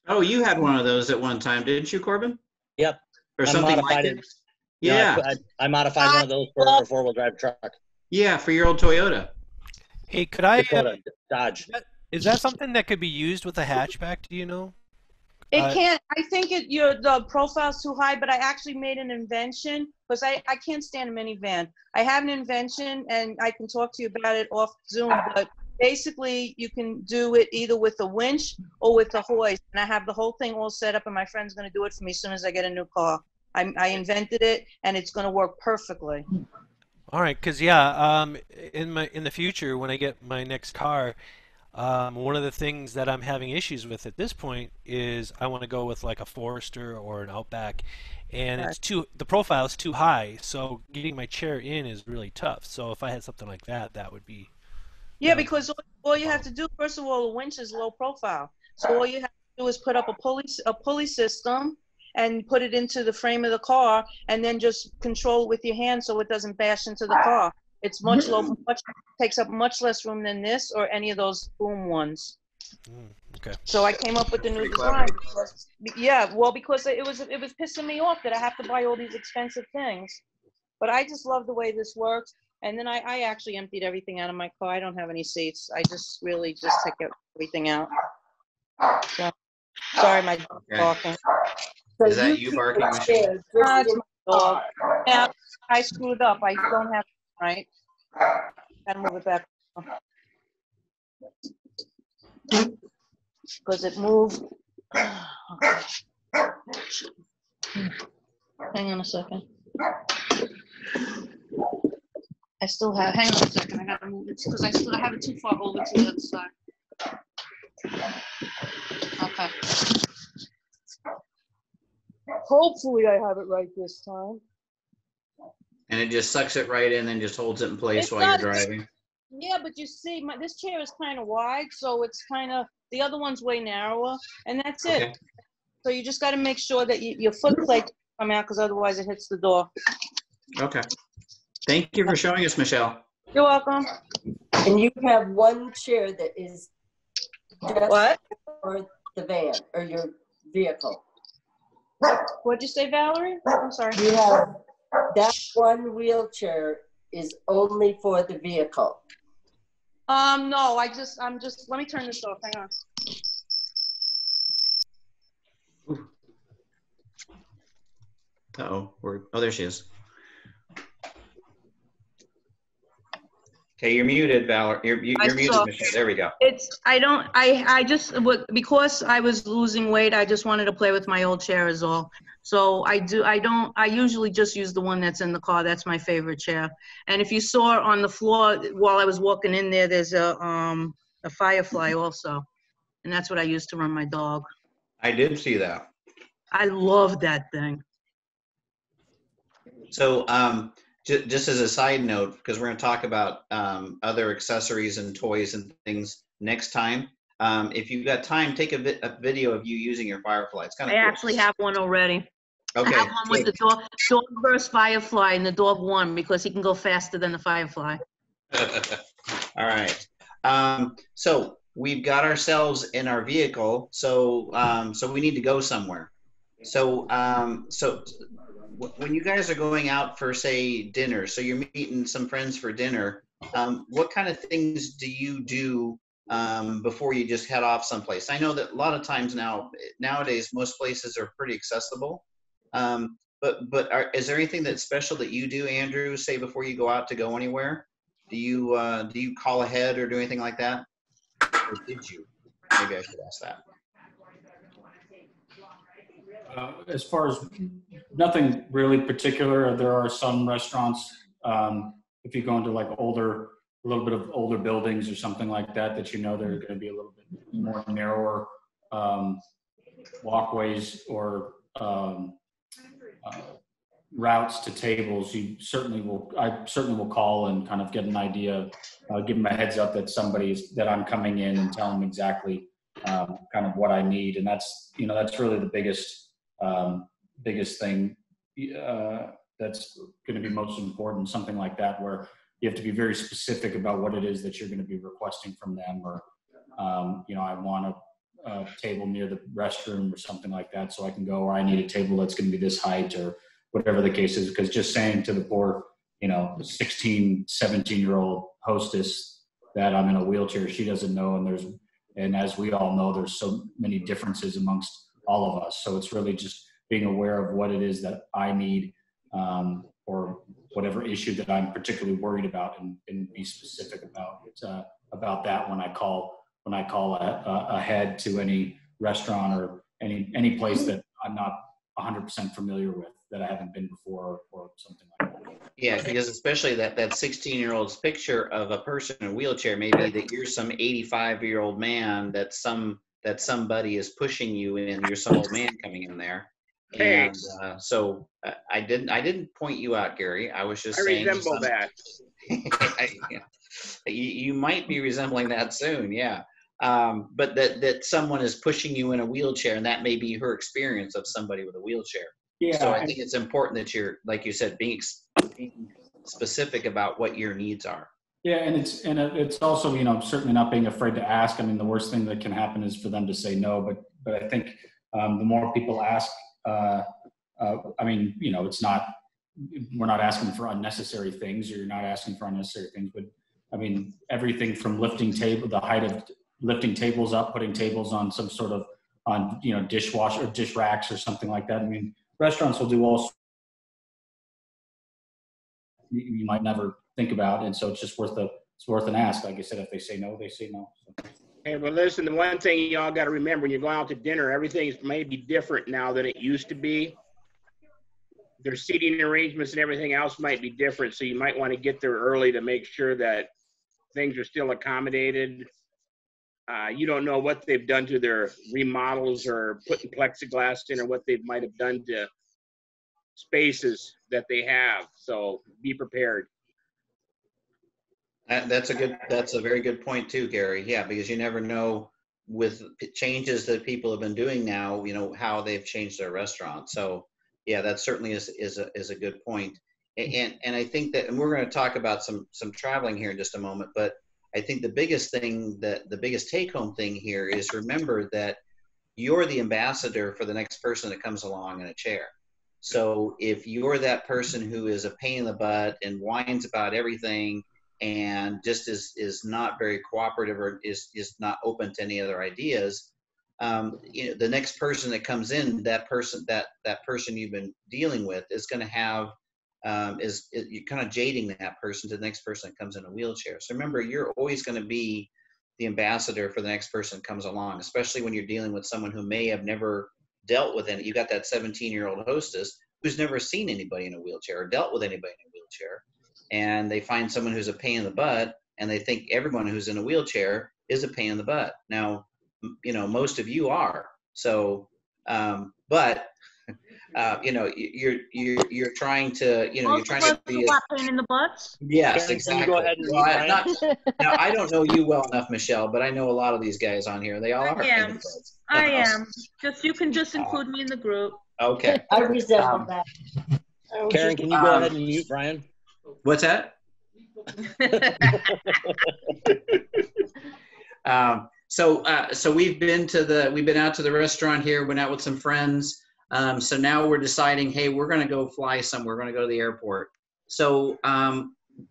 A: Oh, you had one of those at one time, didn't you, Corbin?
J: Yep.
A: Or something like it? Yeah.
J: No, I modified one of those for a 4-wheel drive truck.
A: Yeah, for your old Toyota.
C: Hey, could I?
J: Dodge.
C: Is that something that could be used with a hatchback? Do you know?
D: It can't. I think the profile's too high, but I actually made an invention because I can't stand a minivan. I have an invention, and I can talk to you about it off Zoom. But basically, you can do it either with a winch or with a hoist. And I have the whole thing all set up, and my friend's going to do it for me as soon as I get a new car. I invented it, and it's going to work perfectly.
C: All right, because in the future when I get my next car, one of the things that I'm having issues with at this point is I want to go with like a Forester or an Outback, and the profile is too high, so getting my chair in is really tough. So if I had something like that, that would be.
D: Yeah, because all you have to do, first of all, the winch is low profile, so all you have to do is put up a pulley system and put it into the frame of the car, and then just control it with your hand so it doesn't bash into the car. It's takes up much less room than this or any of those boom ones.
C: Okay.
D: So I came up with the new design. Because it was pissing me off that I have to buy all these expensive things. But I just love the way this works. And then I actually emptied everything out of my car. I don't have any seats. I just really take everything out. So, sorry, my dog barking.
A: Is that you barking, Michelle?
D: It's my dog. Yeah, I screwed up. I don't have it right. Gotta move it back. because it moved. Okay. Hang on a second. I still have, hang on a second, I gotta move it because I still have it too far over to the other side. Okay. Hopefully I have it right this time.
A: And it just sucks it right in and just holds it in place
D: It's
A: while
D: not-
A: you're driving.
D: Yeah, but you see, this chair is kind of wide, so it's kind of, the other one's way narrower, and that's it.
A: Okay.
D: So you just got to make sure that your foot plate come out, because otherwise it hits the door.
A: Okay. Thank you for showing us, Michelle.
D: You're welcome.
N: And you have one chair that is just
D: What?
N: for the van or your vehicle.
D: What'd you say, Valerie? I'm sorry.
N: You have that one wheelchair is only for the vehicle.
D: No, I'm just, let me turn this off, hang on.
A: Uh-oh, oh, there she is. Okay, you're muted, Valerie. You're muted, Michelle. There we go.
D: I just, because I was losing weight, I just wanted to play with my old chair is all. So I usually just use the one that's in the car. That's my favorite chair. And if you saw on the floor while I was walking in there, there's a Firefly also. And that's what I use to run my dog.
A: I did see that.
D: I love that thing.
A: So just as a side note, because we're going to talk about other accessories and toys and things next time. If you've got time, take a video of you using your Firefly. It's kind of
D: I
A: cool.
D: actually have one already.
A: Okay.
D: I have one with the dog versus Firefly, and the dog won because he can go faster than the Firefly.
A: All right. So we've got ourselves in our vehicle. So so we need to go somewhere. So when you guys are going out for, say, dinner, so you're meeting some friends for dinner, what kind of things do you do before you just head off someplace? I know that a lot of times nowadays, most places are pretty accessible. But is there anything that's special that you do, Andrew, say before you go out to go anywhere? Do you call ahead or do anything like that? Or did you? Maybe I should ask that.
L: As far as nothing really particular, there are some restaurants, if you go into like a little bit of older buildings or something like that, that you know they're going to be a little bit more narrower walkways or routes to tables. I certainly will call and kind of get an idea, give them a heads up that I'm coming in and tell them exactly kind of what I need. And that's really the biggest thing that's going to be most important, something like that, where you have to be very specific about what it is that you're going to be requesting from them, or I want a table near the restroom or something like that, so I can go, or I need a table that's going to be this height, or whatever the case is. Because just saying to the poor 16, 17-year-old hostess that I'm in a wheelchair, she doesn't know, and as we all know, there's so many differences amongst all of us. So it's really just being aware of what it is that I need, or whatever issue that I'm particularly worried about, and be specific about that when I call ahead to any restaurant or any place that I'm not 100% familiar with, that I haven't been before, or something like that.
A: Yeah, because especially that 16-year-old's picture of a person in a wheelchair may be that you're some 85-year-old man that somebody is pushing you in. You're some old man coming in there. And so I didn't point you out, Gary. I was just saying.
B: I resemble that.
A: You might be resembling that soon, yeah. But that someone is pushing you in a wheelchair, and that may be her experience of somebody with a wheelchair.
L: Yeah.
A: So I think it's important that you're, like you said, being specific about what your needs are.
L: Yeah, and it's also certainly not being afraid to ask. I mean, the worst thing that can happen is for them to say no. But I think the more people ask, it's not. We're not asking for unnecessary things, or you're not asking for unnecessary things. But I mean, everything from the height of lifting tables up, putting tables on some sort of dishwasher or dish racks or something like that. I mean, restaurants will do all you might never think about, and so it's just worth an ask. Like I said, if they say no, they say no. So.
B: Hey, but listen, the one thing y'all got to remember when you're going out to dinner, everything's maybe different now than it used to be. Their seating arrangements and everything else might be different, so you might want to get there early to make sure that things are still accommodated. You don't know what they've done to their remodels or putting plexiglass in or what they might have done to spaces that they have. So be prepared.
A: That's a very good point too, Gary. Yeah, because you never know with changes that people have been doing now, how they've changed their restaurant. So yeah, that certainly is a good point. And I think that, and we're going to talk about some traveling here in just a moment, but I think the biggest take home thing here is remember that you're the ambassador for the next person that comes along in a chair. So if you're that person who is a pain in the butt and whines about everything and just is not very cooperative or is not open to any other ideas, the next person that comes in, that person you've been dealing with is going to have you're kind of jading that person to the next person that comes in a wheelchair. So remember, you're always going to be the ambassador for the next person that comes along, especially when you're dealing with someone who may have never dealt with it. You got that 17-year-old hostess who's never seen anybody in a wheelchair or dealt with anybody in a wheelchair, and they find someone who's a pain in the butt, and they think everyone who's in a wheelchair is a pain in the butt. Now, most of you are. So, but you're trying to, you're trying to be
D: a pain in the butts.
A: Yes,
J: Karen,
A: exactly.
J: Can you go ahead and
A: Well, now, I don't know you well enough, Michelle, but I know a lot of these guys on here. They all are.
D: I am. You can include me in the group.
A: Okay.
N: I resemble that.
J: Karen, can you go ahead and mute Brian?
A: What's that? So we've been out to the restaurant here, went out with some friends. So now we're deciding, hey, we're going to go fly somewhere. We're going to go to the airport. So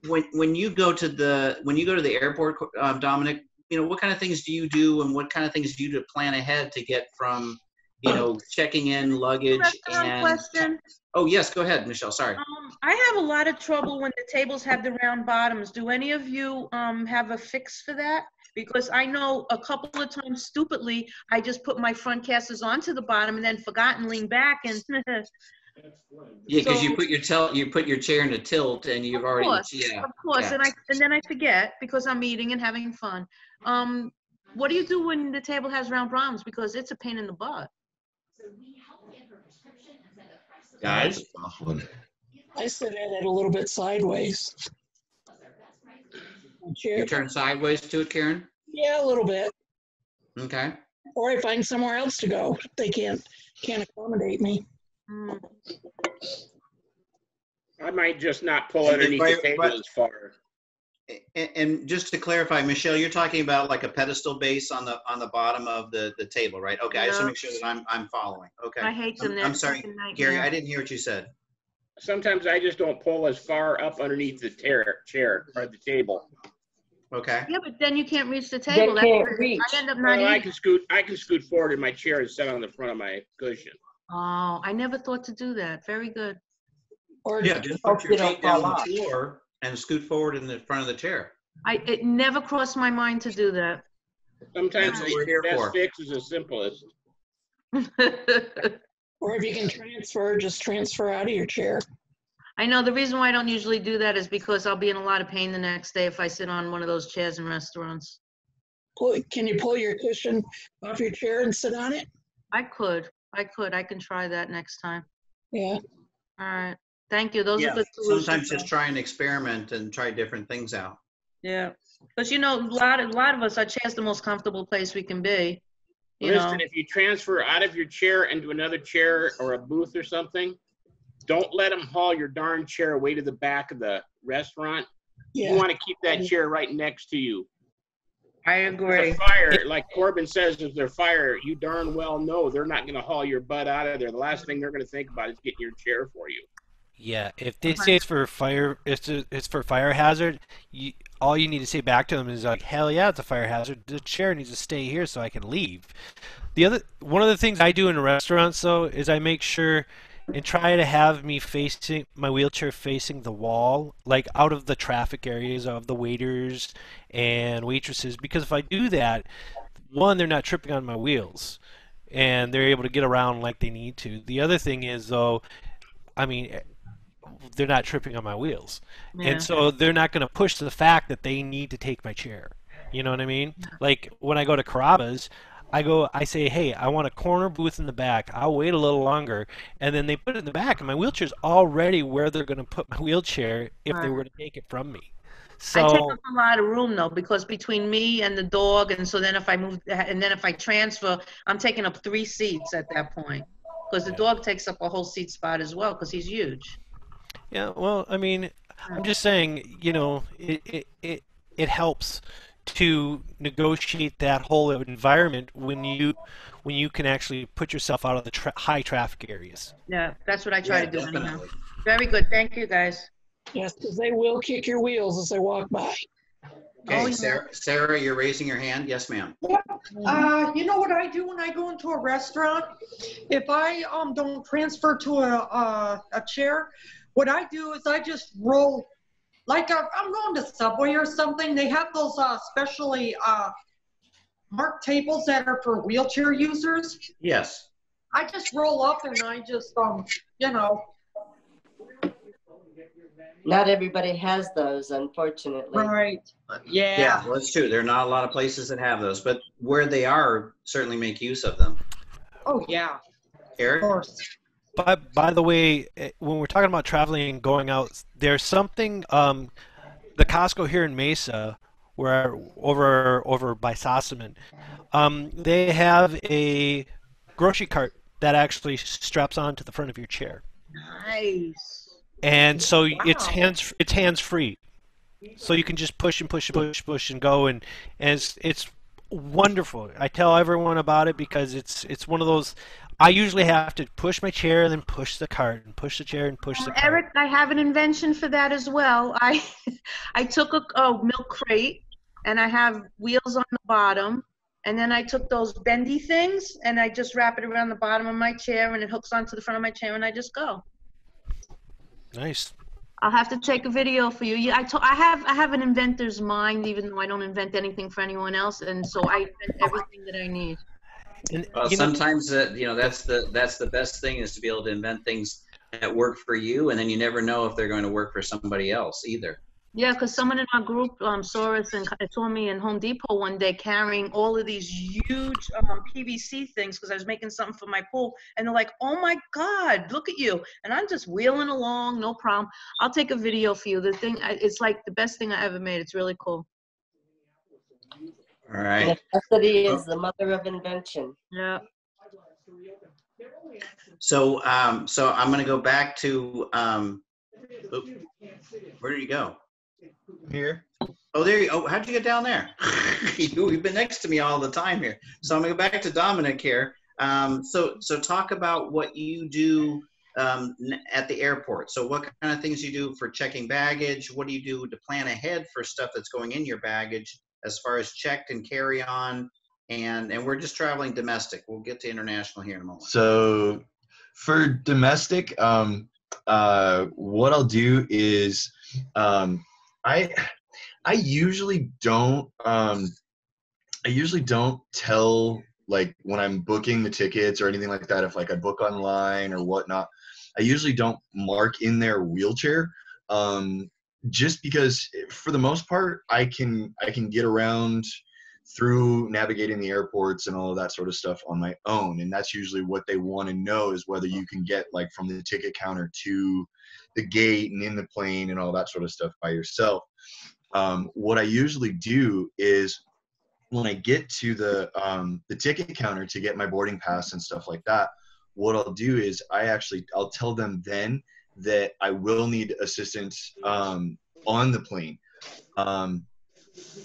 A: when you go to the airport, Dominic, what kind of things do you do, and what kind of things do you do to plan ahead to get from, checking in luggage and.
D: Question.
A: Oh yes, go ahead, Michelle. Sorry.
D: I have a lot of trouble when the tables have the round bottoms. Do any of you have a fix for that? Because I know a couple of times, stupidly, I just put my front casters onto the bottom and then forgot and leaned back and.
A: Yeah, because you put your chair in a tilt and you've already.
D: Of course, yeah. And then I forget because I'm eating and having fun. What do you do when the table has round bottoms? Because it's a pain in the butt.
A: Guys,
G: I sit at it a little bit sideways.
A: You turn sideways to it, Karen?
G: Yeah, a little bit.
A: Okay.
G: Or I find somewhere else to go. They can't accommodate me.
B: I might just not pull underneath the table as far.
A: And just to clarify, Michelle, you're talking about like a pedestal base on the bottom of the table, right? Okay, I just want to make sure that I'm following. Okay.
D: I hate them.
A: I'm sorry, Gary, I didn't hear what you said.
B: Sometimes I just don't pull as far up underneath the chair or the table.
A: Okay.
D: Yeah, but then you can't reach the table.
N: They can't reach.
D: I end up not eating.
B: I can scoot forward in my chair and sit on the front of my cushion.
D: Oh, I never thought to do that. Very good.
G: Or
A: yeah, just put your feet down on the floor and scoot forward in the front of the chair.
D: It never crossed my mind to do that.
B: Sometimes the best fix is as simple as.
G: Or if you can just transfer out of your chair.
D: I know the reason why I don't usually do that is because I'll be in a lot of pain the next day if I sit on one of those chairs in restaurants.
G: Can you pull your cushion off your chair and sit on it?
D: I could. I can try that next time.
G: Yeah.
D: All right. Thank you. Those are good solutions.
A: Sometimes just try and experiment and try different things out.
D: Yeah. Because, a lot of us, our chair's the most comfortable place we can be.
B: Listen, if you transfer out of your chair into another chair or a booth or something, don't let them haul your darn chair away to the back of the restaurant. Yeah. You want to keep that chair right next to you.
D: I agree.
B: Fire, like Corbin says, if they're fire, you darn well know they're not going to haul your butt out of there. The last thing they're going to think about is getting your chair for you.
C: Yeah, if they say it's for fire, it's for fire hazard. All you need to say back to them is like, hell yeah, it's a fire hazard. The chair needs to stay here so I can leave. One of the things I do in restaurants though is I make sure and try to have me facing my wheelchair facing the wall, like out of the traffic areas of the waiters and waitresses. Because if I do that, one, they're not tripping on my wheels, and they're able to get around like they need to. The other thing is, though, I mean, they're not tripping on my wheels, and
D: Yeah.
C: so they're not going to push the fact that they need to take my chair. You know what I mean? Like when I go to Carrabba's, I say, hey, I want a corner booth in the back. I'll wait a little longer, and then they put it in the back, and my wheelchair's already where they're going to put my wheelchair if they
D: Right.
C: were to take it from me.
D: I take
C: So
D: up a lot of room though, because between me and the dog, and so then if I move, and then if I transfer, I'm taking up 3 seats at that point. Because the dog takes up a whole seat spot as well, because he's huge.
C: yeah, well, I mean, I'm just saying, it helps to negotiate that whole environment when you can actually put yourself out of the high traffic areas.
D: Yeah, that's what I try
A: Yeah,
D: to do anyhow.
A: definitely.
D: Very good. Thank you, guys.
G: Yes, because they will kick your wheels as they walk by.
A: Okay,
D: Oh, yeah.
A: Sarah, you're raising your hand. Yes, ma'am.
E: Yep. You know what I do when I go into a restaurant? If I don't transfer to a chair, what I do is I just roll. Like I'm going to Subway or something. They have those specially marked tables that are for wheelchair users.
A: Yes.
E: I just roll up and I just you know.
N: Not everybody has those, unfortunately.
E: Right.
A: Yeah,
E: Yeah.
A: well, that's true. There are not a lot of places that have those, but where they are, certainly make use of them.
E: Oh yeah.
A: Eric?
E: Of course.
C: By the way, when we're talking about traveling and going out, there's something, the Costco here in Mesa, where over by Sossaman, they have a grocery cart that actually straps onto the front of your chair,
D: Nice.
C: and so it's
E: Wow.
C: hands free, so you can just push and push and push and go, and it's wonderful. I tell everyone about it because it's one of those. I usually have to push my chair and then push the cart and push the chair and push the cart.
D: Eric, I have an invention for that as well. I took a milk crate and I have wheels on the bottom, and then I took those bendy things and I just wrap it around the bottom of my chair and it hooks onto the front of my chair and I just go.
C: Nice.
D: I'll have to take a video for you. Yeah, I have an inventor's mind, even though I don't invent anything for anyone else, and so I invent everything that I need.
C: And,
A: Well, sometimes that's the best thing, is to be able to invent things that work for you, and then you never know if they're going to work for somebody else either.
D: Yeah, because someone in our group saw us and saw me in Home Depot one day carrying all of these huge PVC things because I was making something for my pool, and they're like, "Oh my God, look at you!" And I'm just wheeling along, no problem. I'll take a video for you. The thing, it's like the best thing I ever made. It's really cool.
A: All right.
N: Necessity is the mother of invention.
D: Yeah.
A: So I'm going to go back to where did you go?
H: Here.
A: Oh, there you. Oh, how'd you get down there? You've been next to me all the time here. So I'm going to go back to Dominic here. So talk about what you do at the airport. So what kind of things you do for checking baggage? What do you do to plan ahead for stuff that's going in your baggage as far as checked and carry on? And we're just traveling domestic. We'll get to international here in a moment.
H: So for domestic, what I'll do is I usually don't tell, like, when I'm booking the tickets or anything like that, if like I book online or whatnot, I usually don't mark in their wheelchair, just because for the most part I can get around through navigating the airports and all of that sort of stuff on my own. And that's usually what they want to know, is whether you can get like from the ticket counter to the gate and in the plane and all that sort of stuff by yourself. What I usually do is when I get to the ticket counter to get my boarding pass and stuff like that, what I'll do is I'll tell them then that I will need assistance on the plane.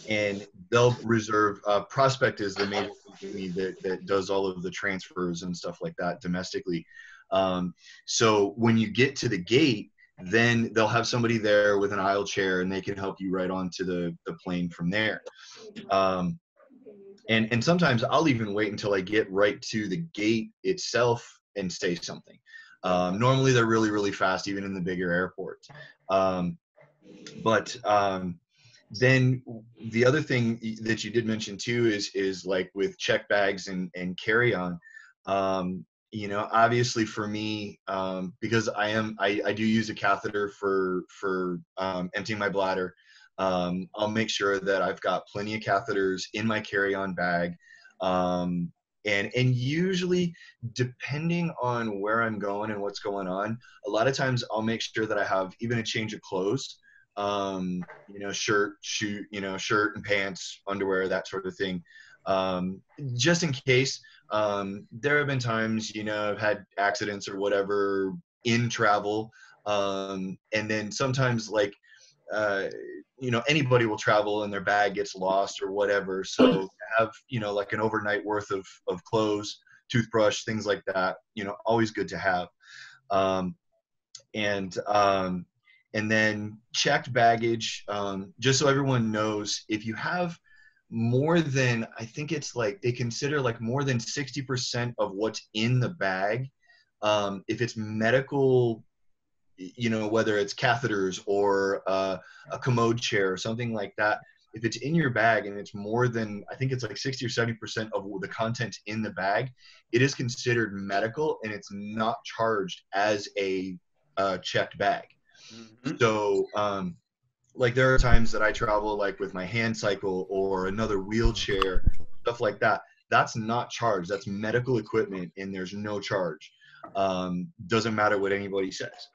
H: And they'll reserve, Prospect is the major company that does all of the transfers and stuff like that domestically. So when you get to the gate, then they'll have somebody there with an aisle chair and they can help you right onto the plane from there. And sometimes I'll even wait until I get right to the gate itself and say something. Normally they're really, really fast, even in the bigger airports. Then the other thing that you did mention too is like with check bags and carry-on. You know, obviously for me, because I do use a catheter for emptying my bladder. I'll make sure that I've got plenty of catheters in my carry-on bag. And usually, depending on where I'm going and what's going on, a lot of times I'll make sure that I have even a change of clothes. You know, shirt and pants, underwear, that sort of thing. Just in case. There have been times, you know, I've had accidents or whatever in travel. And then sometimes like, you know, anybody will travel and their bag gets lost or whatever. So have, you know, like an overnight worth of clothes, toothbrush, things like that, you know, always good to have. And then checked baggage, just so everyone knows, if you have more than, I think it's like, they consider like more than 60% of what's in the bag, if it's medical, you know, whether it's catheters or a commode chair or something like that, if it's in your bag and it's more than, I think it's like 60 or 70% of the content in the bag, it is considered medical and it's not charged as a checked bag. Mm-hmm. So, like there are times that I travel like with my hand cycle or another wheelchair, stuff like that. That's not charged. That's medical equipment and there's no charge. Doesn't matter what anybody says.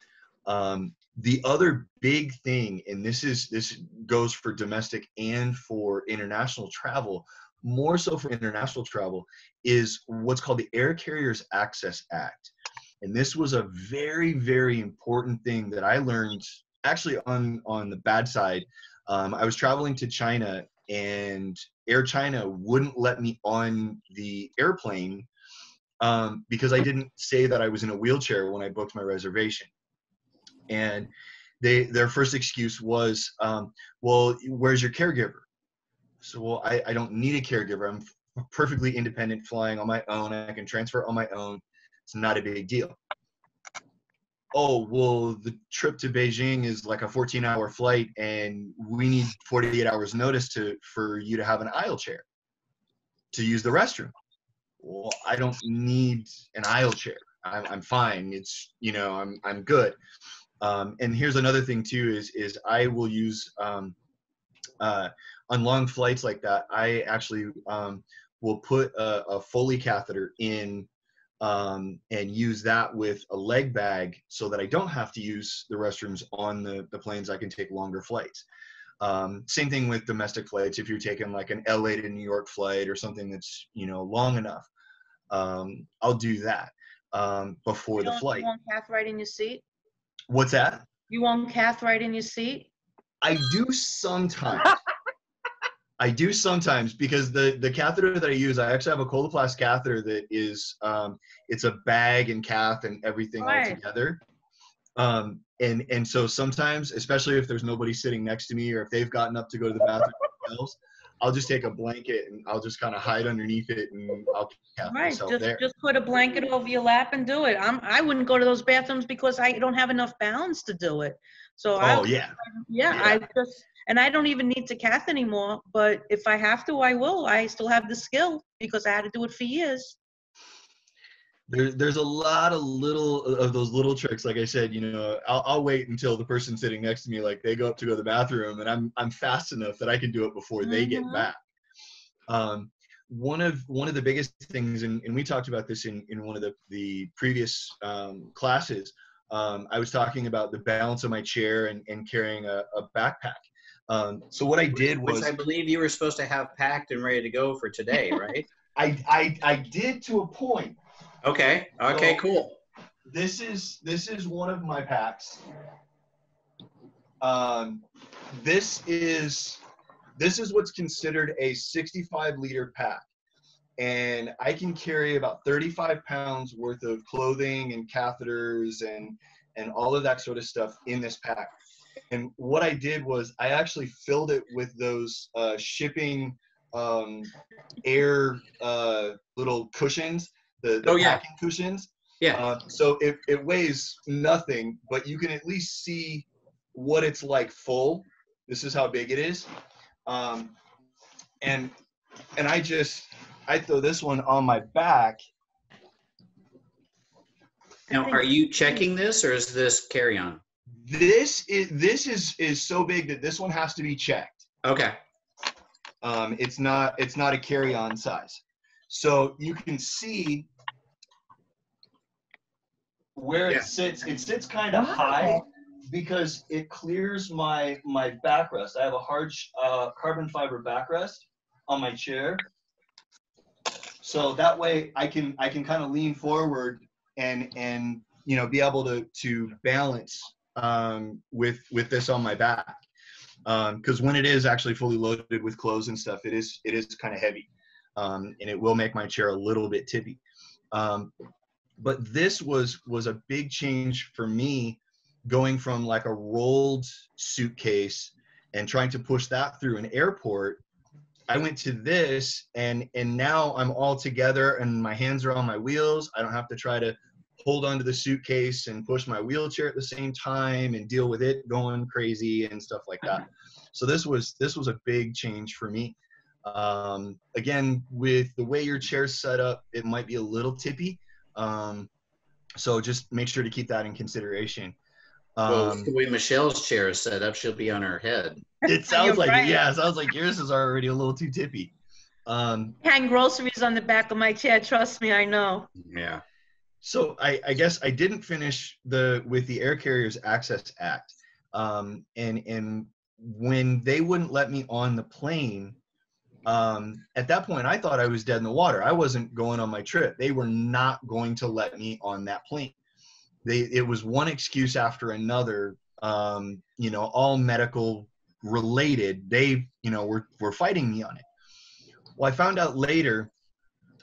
H: The other big thing, and this goes for domestic and for international travel, more so for international travel, is what's called the Air Carriers Access Act. And this was a very, very important thing that I learned actually on the bad side. I was traveling to China and Air China wouldn't let me on the airplane because I didn't say that I was in a wheelchair when I booked my reservation. And their first excuse was, well, where's your caregiver? So, well, I don't need a caregiver. I'm perfectly independent, flying on my own. I can transfer on my own. It's not a big deal. Oh, well, the trip to Beijing is like a 14-hour flight and we need 48 hours notice for you to have an aisle chair to use the restroom. Well, I don't need an aisle chair. I'm fine. It's, you know, I'm good. And here's another thing too, is I will use, on long flights like that, I actually will put a Foley catheter in and use that with a leg bag so that I don't have to use the restrooms on the planes. I can take longer flights. Same thing with domestic flights. If you're taking like an LA to New York flight or something that's, you know, long enough, I'll do that before the flight.
D: You want cath right in your seat?
H: What's that?
D: You want cath right in your seat?
H: I do sometimes. I do sometimes because the catheter that I use, I actually have a Coloplast catheter that is, it's a bag and cath and everything all together. And so sometimes, especially if there's nobody sitting next to me or if they've gotten up to go to the bathroom themselves, I'll just take a blanket and I'll just kind of hide underneath it and I'll cath myself there.
D: Just put a blanket over your lap and do it. I wouldn't go to those bathrooms because I don't have enough balance to do it. So and I don't even need to cath anymore, but if I have to, I will. I still have the skill because I had to do it for years.
H: There's a lot of those little tricks. Like I said, you know, I'll wait until the person sitting next to me, like they go up to go to the bathroom and I'm fast enough that I can do it before they get back. One of the biggest things, and we talked about this in one of the previous classes, I was talking about the balance of my chair and carrying a backpack. So what I did was,
A: which I believe you were supposed to have packed and ready to go for today, right?
H: I did to a point.
A: Okay. Okay. So, cool.
H: This is one of my packs. This is what's considered a 65-liter pack, and I can carry about 35 pounds worth of clothing and catheters and all of that sort of stuff in this pack. And what I did was I actually filled it with those shipping air little cushions, the packing cushions.
A: Yeah.
H: So it weighs nothing, but you can at least see what it's like full. This is how big it is. And I throw this one on my back.
A: Now, are you checking this, or is this carry-on?
H: This is so big that this one has to be checked.
A: Okay.
H: It's not a carry-on size. So you can see where it sits. It sits kind of high because it clears my backrest. I have a hard carbon fiber backrest on my chair. So that way I can kind of lean forward and be able to balance with this on my back. Because when it is actually fully loaded with clothes and stuff, it is kind of heavy, and it will make my chair a little bit tippy. But this was a big change for me, going from like a rolled suitcase and trying to push that through an airport. I went to this, and now I'm all together, and my hands are on my wheels. I don't have to try to hold onto the suitcase and push my wheelchair at the same time and deal with it going crazy and stuff like that. So this was a big change for me. Again, with the way your chair's set up, it might be a little tippy. So just make sure to keep that in consideration.
A: Well, the way Michelle's chair is set up, she'll be on her head.
H: It sounds like it. Yeah, it sounds like yours is already a little too tippy.
D: Hang groceries on the back of my chair. Trust me, I know.
A: Yeah.
H: So I guess I didn't finish with the Air Carriers Access Act. And when they wouldn't let me on the plane, at that point, I thought I was dead in the water. I wasn't going on my trip. They were not going to let me on that plane. It was one excuse after another, all medical related. They, were fighting me on it. Well, I found out later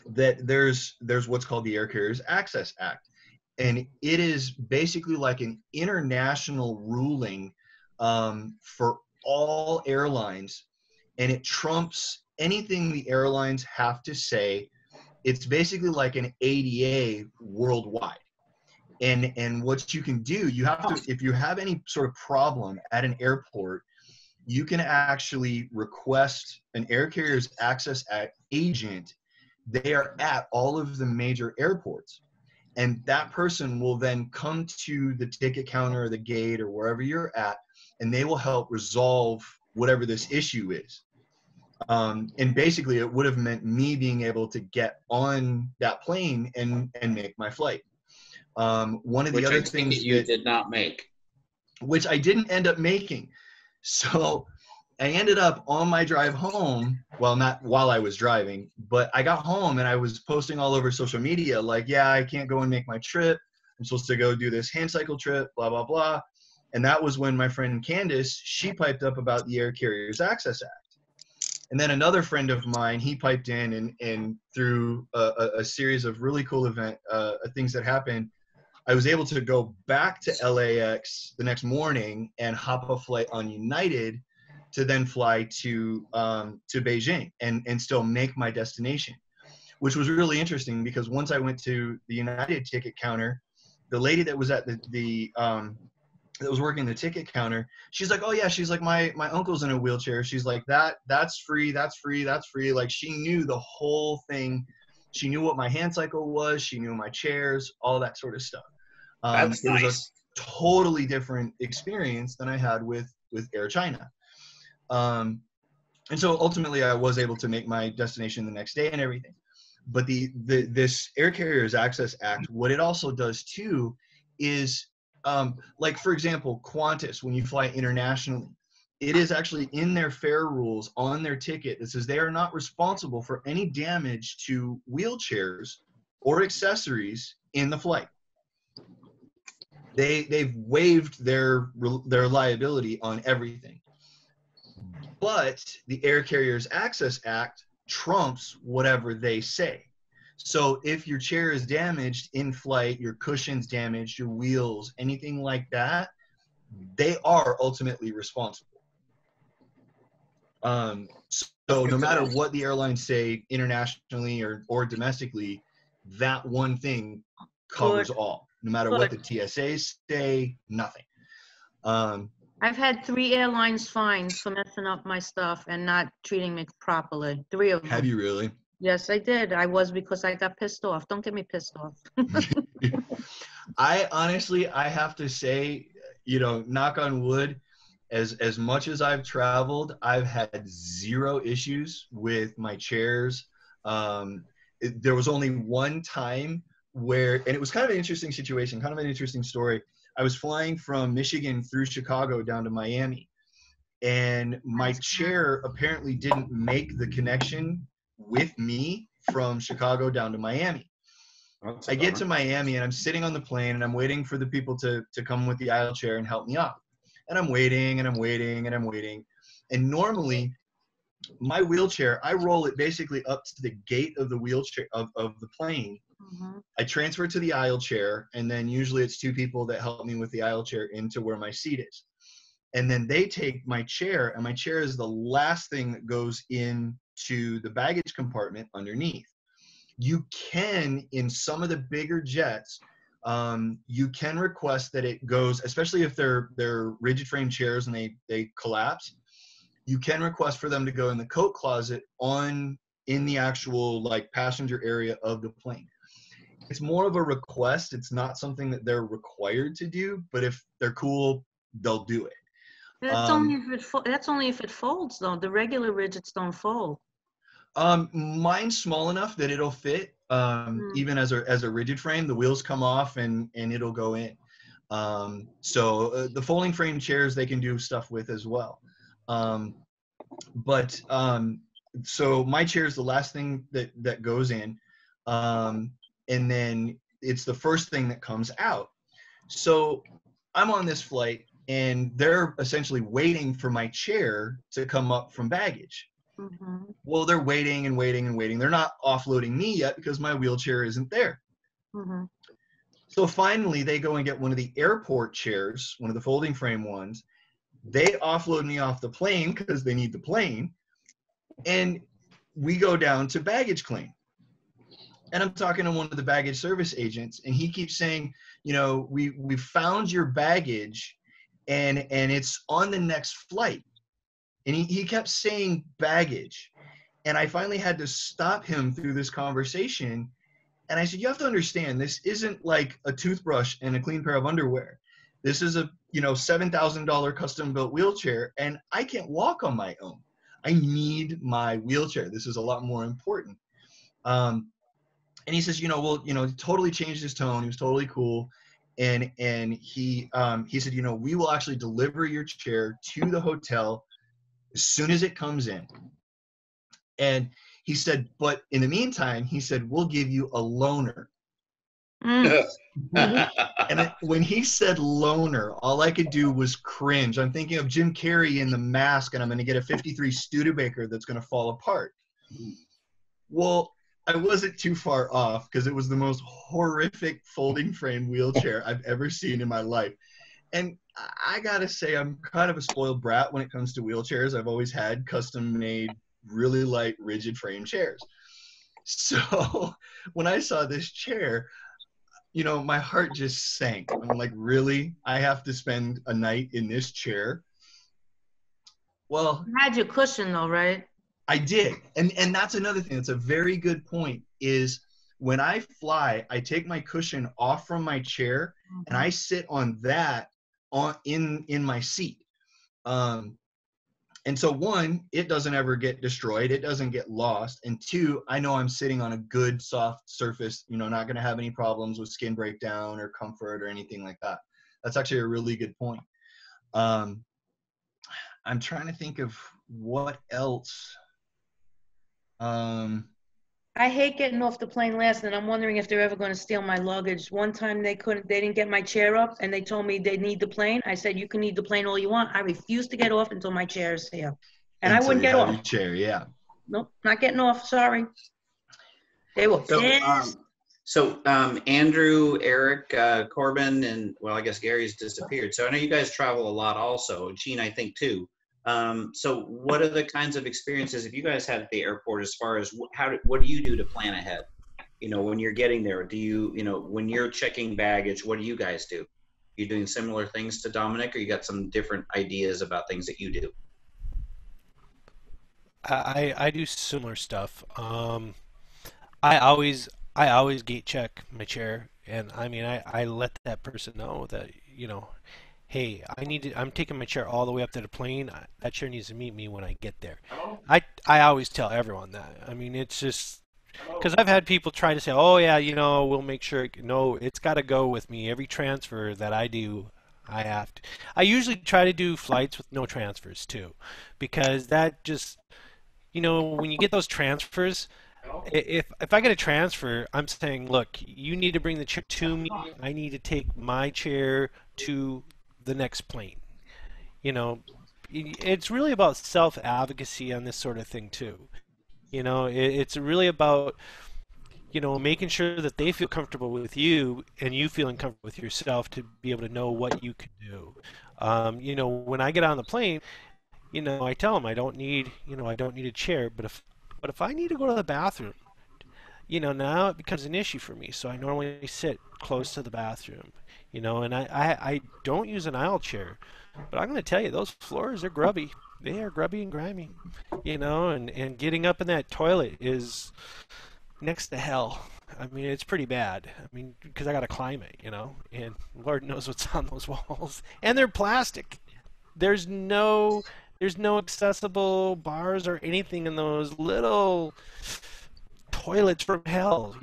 H: that there's what's called the Air Carriers Access Act. And it is basically like an international ruling for all airlines, and it trumps anything the airlines have to say. It's basically like an ADA worldwide. And what you can do, you have to, if you have any sort of problem at an airport, you can actually request an Air Carriers Access Act agent. They are at all of the major airports. And that person will then come to the ticket counter or the gate or wherever you're at, and they will help resolve whatever this issue is. And basically, it would have meant me being able to get on that plane and make my flight. One of the other things
A: you did not make,
H: which I didn't end up making. So I ended up on my drive home, well, not while I was driving, but I got home and I was posting all over social media like, yeah, I can't go and make my trip. I'm supposed to go do this hand cycle trip, blah, blah, blah. And that was when my friend Candace, she piped up about the Air Carriers Access Act. And then another friend of mine, he piped in and through a series of really cool things that happened, I was able to go back to LAX the next morning and hop a flight on United to then fly to Beijing and still make my destination, which was really interesting because once I went to the United ticket counter, the lady that was at that was working the ticket counter, she's like, oh yeah, she's like, my uncle's in a wheelchair. She's like, that's free, that's free, that's free. Like, she knew the whole thing. She knew what my hand cycle was. She knew my chairs, all that sort of stuff.
A: That's
H: it
A: nice.
H: was a totally different experience than I had with Air China. And so ultimately I was able to make my destination the next day and everything. But this Air Carriers Access Act, what it also does too is, like for example, Qantas, when you fly internationally, it is actually in their fare rules on their ticket that says they are not responsible for any damage to wheelchairs or accessories in the flight. They've waived their liability on everything. But the Air Carriers Access Act trumps whatever they say. So if your chair is damaged in flight, your cushion's damaged, your wheels, anything like that, they are ultimately responsible. So no matter what the airlines say internationally or domestically, that one thing covers all, no matter what the TSAs say, nothing.
D: I've had 3 airlines fined for messing up my stuff and not treating me properly. 3 of them.
H: Have you really?
D: Yes, I did. I was, because I got pissed off. Don't get me pissed off.
H: I honestly, I have to say, you know, knock on wood, as much as I've traveled, I've had 0 issues with my chairs. There was only one time where, and it was kind of an interesting situation, kind of an interesting story. I was flying from Michigan through Chicago down to Miami, and my chair apparently didn't make the connection with me from Chicago down to Miami. I get to Miami and I'm sitting on the plane and I'm waiting for the people to come with the aisle chair and help me up. And I'm waiting and I'm waiting and I'm waiting. And normally my wheelchair, I roll it basically up to the gate of the wheelchair of the plane.
D: Mm-hmm.
H: I transfer to the aisle chair, and then usually it's 2 people that help me with the aisle chair into where my seat is. And then they take my chair, and my chair is the last thing that goes into the baggage compartment underneath. You can, in some of the bigger jets, you can request that it goes, especially if they're rigid frame chairs and they collapse, you can request for them to go in the coat closet in the actual like passenger area of the plane. It's more of a request. It's not something that they're required to do, but if they're cool, they'll do it.
D: That's only if it folds, though. The regular rigids don't fold.
H: Mine's small enough that it'll fit. Even as a rigid frame, the wheels come off and it'll go in. So the folding frame chairs they can do stuff with as well. So my chair is the last thing that goes in, and then it's the first thing that comes out. So I'm on this flight and they're essentially waiting for my chair to come up from baggage.
D: Mm-hmm.
H: Well, they're waiting and waiting and waiting. They're not offloading me yet because my wheelchair isn't there.
D: Mm-hmm.
H: So finally, they go and get one of the airport chairs, one of the folding frame ones. They offload me off the plane because they need the plane. And we go down to baggage claim. And I'm talking to one of the baggage service agents, and he keeps saying, you know, we found your baggage and it's on the next flight. And he kept saying baggage. And I finally had to stop him through this conversation. And I said, you have to understand, this isn't like a toothbrush and a clean pair of underwear. This is a, you know, $7,000 custom built wheelchair, and I can't walk on my own. I need my wheelchair. This is a lot more important. And he says, you know, well, you know, he totally changed his tone. He was totally cool. And he said, you know, we will actually deliver your chair to the hotel as soon as it comes in. And he said, but in the meantime, he said, we'll give you a loaner. And when he said loaner, all I could do was cringe. I'm thinking of Jim Carrey in The Mask, and I'm going to get a 53 Studebaker that's going to fall apart. Well, I wasn't too far off because it was the most horrific folding frame wheelchair I've ever seen in my life. And I got to say, I'm kind of a spoiled brat when it comes to wheelchairs. I've always had custom-made, really light, rigid frame chairs. So when I saw this chair, you know, my heart just sank. I'm like, really? I have to spend a night in this chair? Well,
D: you had your cushion though, right?
H: I did. And that's another thing. That's a very good point, is when I fly, I take my cushion off from my chair and I sit on that in my seat. And so 1, it doesn't ever get destroyed. It doesn't get lost. And 2, I know I'm sitting on a good soft surface, you know, not going to have any problems with skin breakdown or comfort or anything like that. That's actually a really good point. I'm trying to think of what else.
D: I hate getting off the plane last, and I'm wondering if they're ever going to steal my luggage. One time they didn't get my chair up, and they told me they need the plane. I said, you can need the plane all you want. I refuse to get off until my chair is here. And I wouldn't get off.
H: Your chair, yeah.
D: Nope, not getting off, sorry. They were pissed.
A: So Andrew, Eric, Corbin, and well, I guess Gary's disappeared. So I know you guys travel a lot also. Gene, I think too. So what are the kinds of experiences have you guys had at the airport as far as what do you do to plan ahead? when you're getting there, do you, when you're checking baggage, what do you guys do? You doing similar things to Dominic, or you got some different ideas about things that you do?
C: I do similar stuff. I always gate check my chair, and I mean I let that person know that hey, I'm taking my chair all the way up to the plane. That chair needs to meet me when I get there. I always tell everyone that. I mean, it's just because I've had people try to say, oh yeah, we'll make sure. No, it's got to go with me. Every transfer that I do, I have to. I usually try to do flights with no transfers too, because that just when you get those transfers, if I get a transfer, I'm saying, look, you need to bring the chair to me. I need to take my chair to the next plane. It's really about self-advocacy on this sort of thing too. It's really about making sure that they feel comfortable with you and you feeling comfortable with yourself to be able to know what you can do. When I get on the plane, I tell them I don't need a chair, but if I need to go to the bathroom, now it becomes an issue for me. So I normally sit close to the bathroom, and I don't use an aisle chair, but I'm going to tell you, those floors are grubby. They are grubby and grimy, and getting up in that toilet is next to hell. I mean, it's pretty bad. I mean, because I got to climb it, and Lord knows what's on those walls. And they're plastic. There's no accessible bars or anything in those little toilets from hell,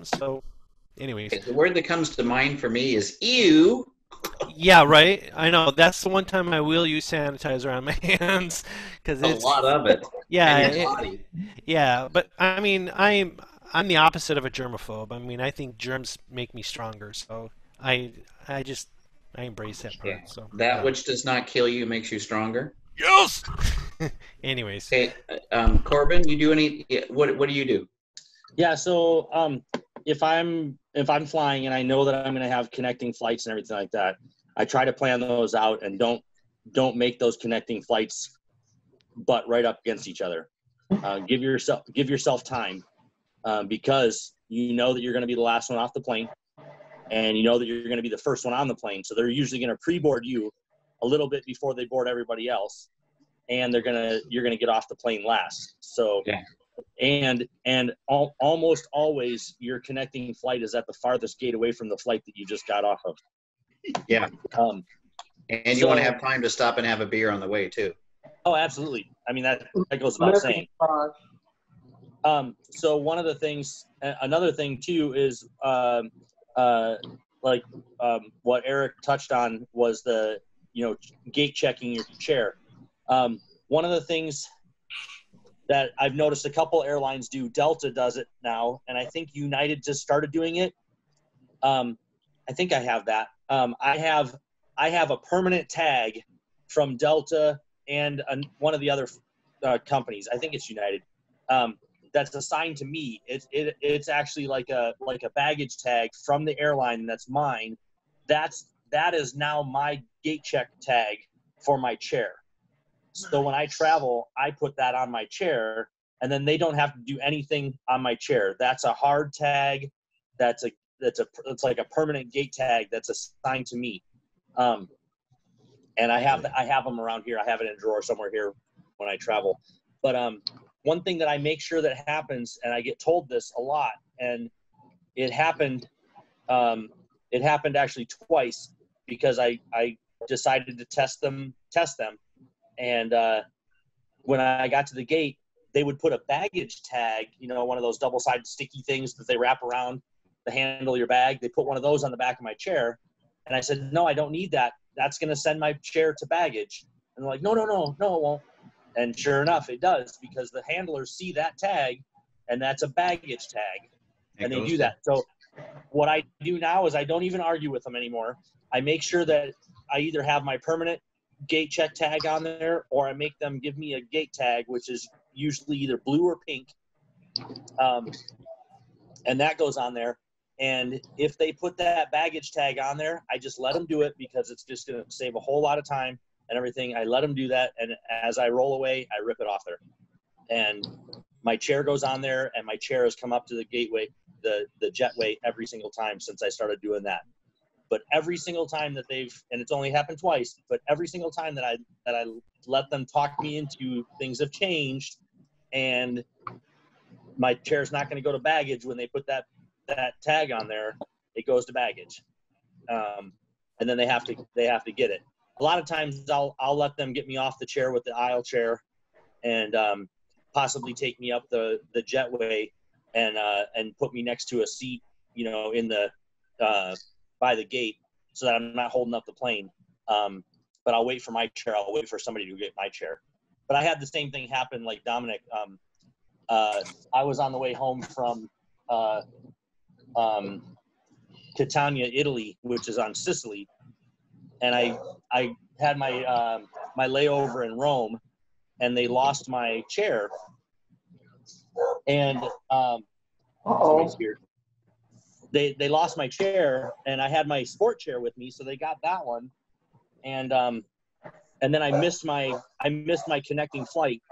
C: So, anyways.
A: The word that comes to mind for me is ew.
C: Yeah, right. I know. That's the one time I will use sanitizer on my hands because it's
A: a lot of it.
C: Yeah, yeah. But I mean, I'm the opposite of a germaphobe. I mean, I think germs make me stronger, so I embrace that part.
A: Yeah.
C: So
A: that which does not kill you makes you stronger.
C: Yes. Anyways.
A: Hey, Corbin, you do any? What do you do?
J: Yeah. So if I'm flying and I know that I'm going to have connecting flights and everything like that, I try to plan those out and don't make those connecting flights butt right up against each other. Give yourself time because you know that you're going to be the last one off the plane, and you know that you're going to be the first one on the plane. So they're usually going to pre-board you a little bit before they board everybody else, and you're gonna get off the plane last. So.
A: Yeah.
J: And almost always your connecting flight is at the farthest gate away from the flight that you just got off of.
A: Yeah. And you want to have time to stop and have a beer on the way too.
J: Oh, absolutely. I mean, that goes without saying. So one of the things, another thing too is what Eric touched on was the gate checking your chair. One of the things that I've noticed a couple airlines do. Delta does it now, and I think United just started doing it. I think I have that. I have a permanent tag from Delta and one of the other companies. I think it's United. That's assigned to me. It's actually like a baggage tag from the airline that's mine. That is now my gate check tag for my chair. So when I travel, I put that on my chair, and then they don't have to do anything on my chair. That's a hard tag. It's like a permanent gate tag that's assigned to me. And I have them around here. I have it in a drawer somewhere here when I travel. But one thing that I make sure that happens, and I get told this a lot, and it happened actually twice because I decided to test them. And when I got to the gate, they would put a baggage tag, one of those double-sided sticky things that they wrap around the handle of your bag. They put one of those on the back of my chair. And I said, no, I don't need that. That's going to send my chair to baggage. And they're like, no, it won't. And sure enough, it does, because the handlers see that tag, and that's a baggage tag. And they do that. So what I do now is I don't even argue with them anymore. I make sure that I either have my permanent gate check tag on there, or I make them give me a gate tag, which is usually either blue or pink, and that goes on there. And if they put that baggage tag on there, I just let them do it, because it's just going to save a whole lot of time and everything. I let them do that, and as I roll away, I rip it off there, and my chair goes on there, and my chair has come up to the gateway. the jetway every single time since I started doing that. But every single time that and it's only happened twice, but every single time that I let them talk me into things have changed, and my chair's not going to go to baggage when they put that tag on there, it goes to baggage, and then they have to get it. A lot of times I'll let them get me off the chair with the aisle chair, and possibly take me up the jetway and put me next to a seat, in the by the gate, so that I'm not holding up the plane. But I'll wait for my chair. I'll wait for somebody to get my chair. But I had the same thing happen like Dominic. I was on the way home from Catania, Italy, which is on Sicily, and I had my my layover in Rome, and they lost my chair. And somebody's here. They lost my chair, and I had my sport chair with me, so they got that one, and then I missed my connecting flight,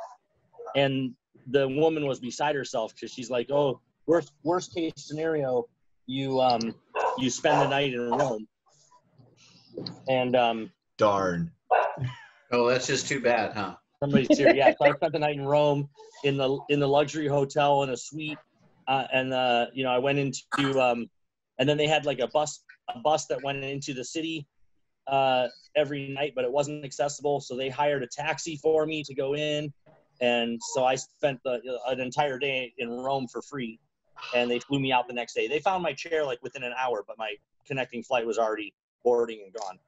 J: and the woman was beside herself because she's like, "Oh, worst case scenario, you spend the night in Rome," and
H: darn.
A: Oh, that's just too bad, huh?
J: Somebody's here. Yeah, so I spent the night in Rome in the luxury hotel in a suite. And I went into, and then they had like a bus that went into the city every night, but it wasn't accessible. So they hired a taxi for me to go in. And so I spent an entire day in Rome for free, and they flew me out the next day. They found my chair like within an hour, but my connecting flight was already boarding and gone.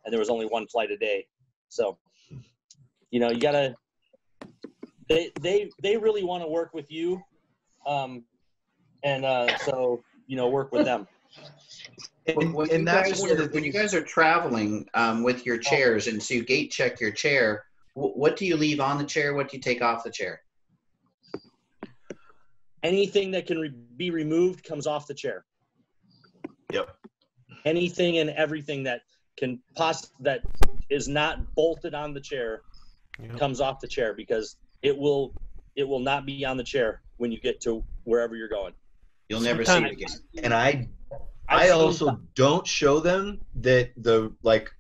J: And there was only one flight a day. So, you gotta, they really want to work with you. So work with them.
A: When you guys are traveling with your chairs, and so you gate check your chair, what do you leave on the chair? What do you take off the chair?
J: Anything that can be removed comes off the chair.
H: Yep.
J: Anything and everything that that is not bolted on the chair comes off the chair, because it will not be on the chair when you get to wherever you're going.
A: You'll never see it again.
H: And I also don't show them that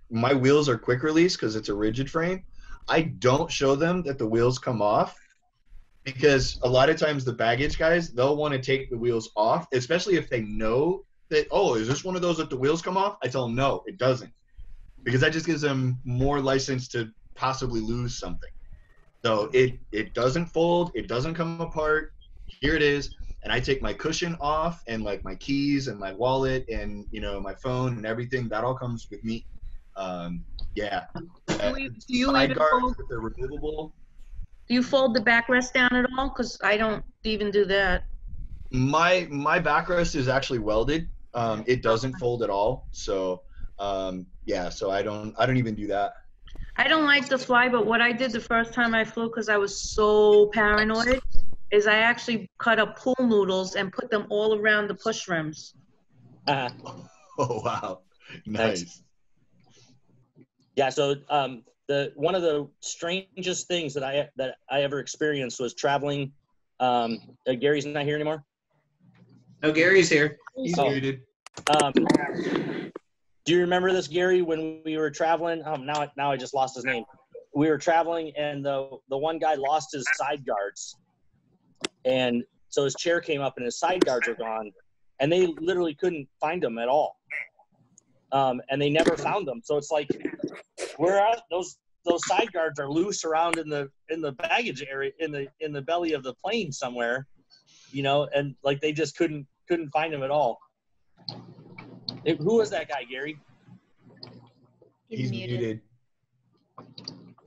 H: my wheels are quick release because it's a rigid frame. I don't show them that the wheels come off, because a lot of times the baggage guys, they'll want to take the wheels off, especially if they know that, oh, is this one of those that the wheels come off? I tell them, no, it doesn't. Because that just gives them more license to possibly lose something. So it doesn't fold, it doesn't come apart. Here it is. And I take my cushion off, and like my keys and my wallet and my phone and everything, that all comes with me. Yeah.
D: Do you
H: side
D: even
H: guards,
D: fold,
H: if they're removable.
D: do you fold the backrest down at all? Because I don't even do that.
H: My backrest is actually welded. It doesn't fold at all. So yeah, so I don't even do that.
D: I don't like to fly, but what I did the first time I flew, because I was so paranoid, is I actually cut up pool noodles and put them all around the push rims.
H: Oh wow, nice.
J: Yeah, so one of the strangest things that I ever experienced was traveling. Gary's not here anymore?
A: No, Gary's here.
H: He's muted.
J: Do you remember this, Gary, when we were traveling? Now I just lost his name. We were traveling, and the one guy lost his side guards. And so his chair came up and his side guards are gone, and they literally couldn't find them at all. And they never found them. So it's like, where are those side guards are loose around in the baggage area, in the belly of the plane somewhere, and like they just couldn't find them at all. Who was that guy, Gary?
H: He's muted.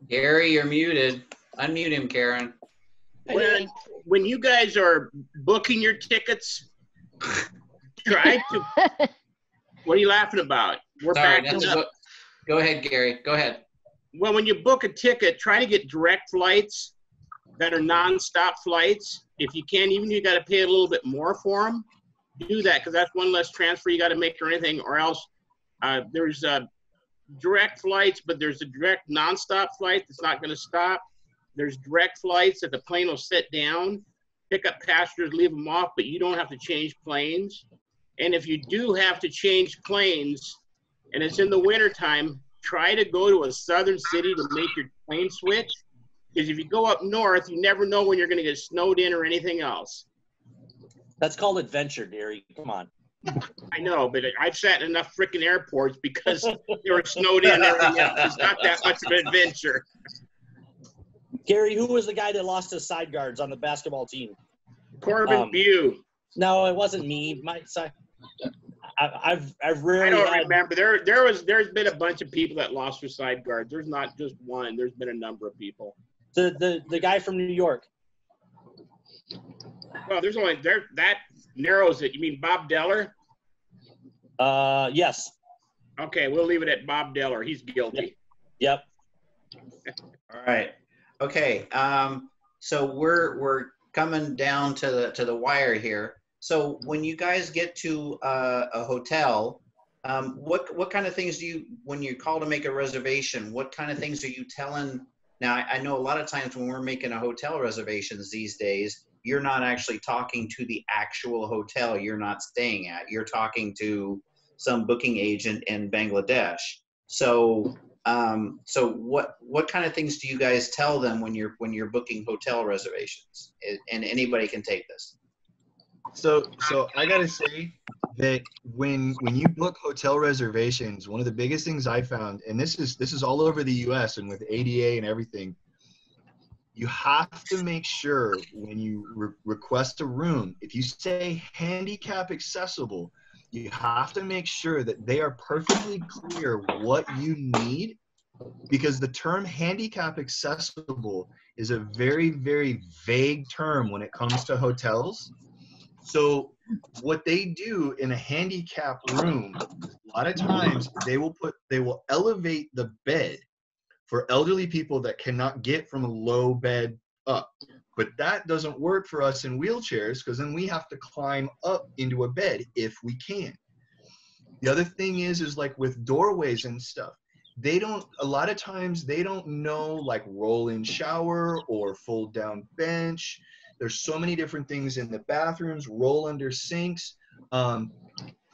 A: Gary, you're muted. Unmute him, Karen.
B: When you guys are booking your tickets, try to. What are you laughing about? We're backing up.
A: Go ahead, Gary. Go ahead.
B: Well, when you book a ticket, try to get direct flights that are non-stop flights. If you can, even you got to pay a little bit more for them. Do that, because that's one less transfer you got to make or anything, or else there's direct flights, but there's a direct non-stop flight that's not going to stop. There's direct flights that the plane will sit down, pick up passengers, leave them off, but you don't have to change planes. And if you do have to change planes, and it's in the wintertime, try to go to a southern city to make your plane switch. Because if you go up north, you never know when you're going to get snowed in or anything else.
J: That's called adventure, Gary. Come on.
B: I know, but I've sat in enough freaking airports because they were snowed in and everything else. It's not that much of an adventure.
J: Gary, who was the guy that lost his side guards on the basketball team?
B: Corbin Bew.
J: No, it wasn't me. I've rarely.
B: I don't remember. There's been a bunch of people that lost their side guards. There's not just one. There's been a number of people.
J: The guy from New York.
B: Well, there's only that narrows it. You mean Bob Deller?
J: Yes.
B: Okay, we'll leave it at Bob Deller. He's guilty.
J: Yep.
A: All right. Okay. So we're coming down to the wire here. So when you guys get to a hotel, what kind of things do you, when you call to make a reservation, what kind of things are you telling? Now, I know a lot of times when we're making a hotel reservations these days, you're not actually talking to the actual hotel you're not staying at. You're talking to some booking agent in Bangladesh. So what kind of things do you guys tell them when you're booking hotel reservations? And anybody can take this.
H: So I gotta say that when you book hotel reservations, one of the biggest things I found, and this is all over the U.S. and with ADA and everything, you have to make sure when you request a room, if you say handicap accessible, you have to make sure that they are perfectly clear what you need, because the term handicap accessible is a very, very vague term when it comes to hotels. So what they do in a handicap room, a lot of times they will elevate the bed for elderly people that cannot get from a low bed up. But that doesn't work for us in wheelchairs, because then we have to climb up into a bed if we can. The other thing is like with doorways and stuff, a lot of times they don't know like roll-in shower or fold down bench. There's so many different things in the bathrooms, roll under sinks.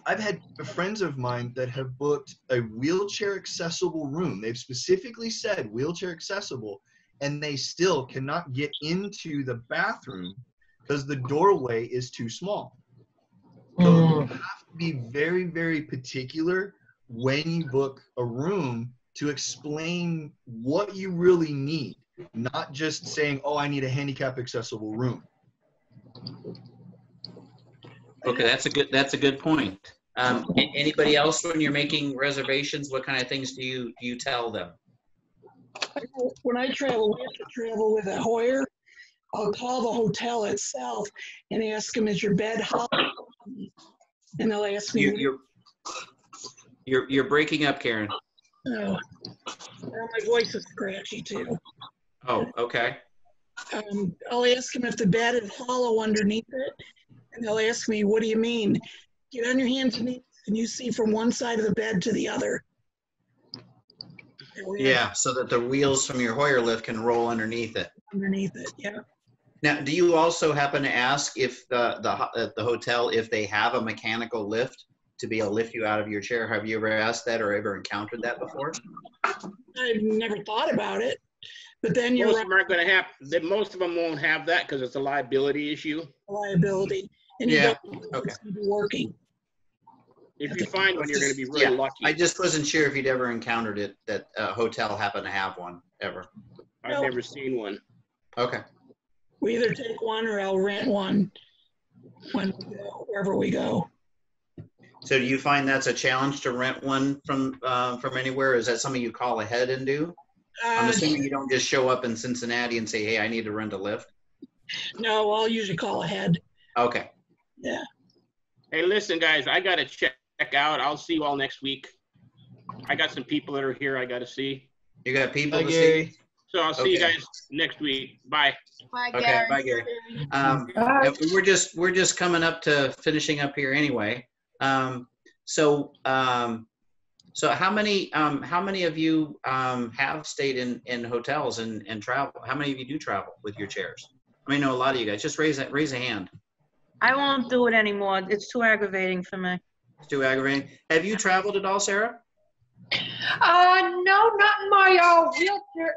H: I've had friends of mine that have booked a wheelchair accessible room. They've specifically said wheelchair accessible, and they still cannot get into the bathroom because the doorway is too small. So you have to be very, very particular when you book a room to explain what you really need, not just saying, oh, I need a handicap accessible room.
A: Okay, that's a good point. Anybody else, when you're making reservations, what kind of things do you tell them?
G: When I travel, we have to travel with a Hoyer. I'll call the hotel itself and ask them, is your bed hollow? And they'll ask me.
A: You're breaking up, Karen.
G: Oh, well, my voice is scratchy too.
A: Oh, okay.
G: I'll ask them if the bed is hollow underneath it, and they'll ask me, what do you mean? Get on your hands and knees, and you see from one side of the bed to the other.
A: Yeah, so that the wheels from your Hoyer lift can roll underneath it.
G: Underneath it, yeah.
A: Now, do you also happen to ask if the hotel, if they have a mechanical lift to be able to lift you out of your chair? Have you ever asked that or ever encountered that before?
G: I've never thought about it, but then
B: most of them aren't going to have. Most of them won't have that because it's a liability issue.
G: Liability, and you don't know it's going to be working.
B: If you find one, you're going to be really lucky.
A: I just wasn't sure if you'd ever encountered it, that a hotel happened to have one, ever.
B: I've never seen one.
A: Okay.
G: We either take one or I'll rent one when we go, wherever we go.
A: So do you find that's a challenge to rent one from anywhere? Is that something you call ahead and do? I'm assuming you don't just show up in Cincinnati and say, hey, I need to rent a lift.
G: No, I'll usually call ahead.
A: Okay.
G: Yeah.
B: Hey, listen, guys, I got to check out. I'll see you all next week. I got some people that are here I got to see.
A: You got people to see?
B: So I'll see you guys next week. Bye.
D: Bye,
A: Okay,
D: Gary.
A: bye, Gary. We're just coming up to finishing up here anyway. So how many of you have stayed in hotels and travel? How many of you do travel with your chairs? I know a lot of you guys. Just raise a hand.
D: I won't do it anymore. It's too aggravating for me.
A: It's too aggravating. Have you traveled at all, Sarah?
E: No, not in my wheelchair.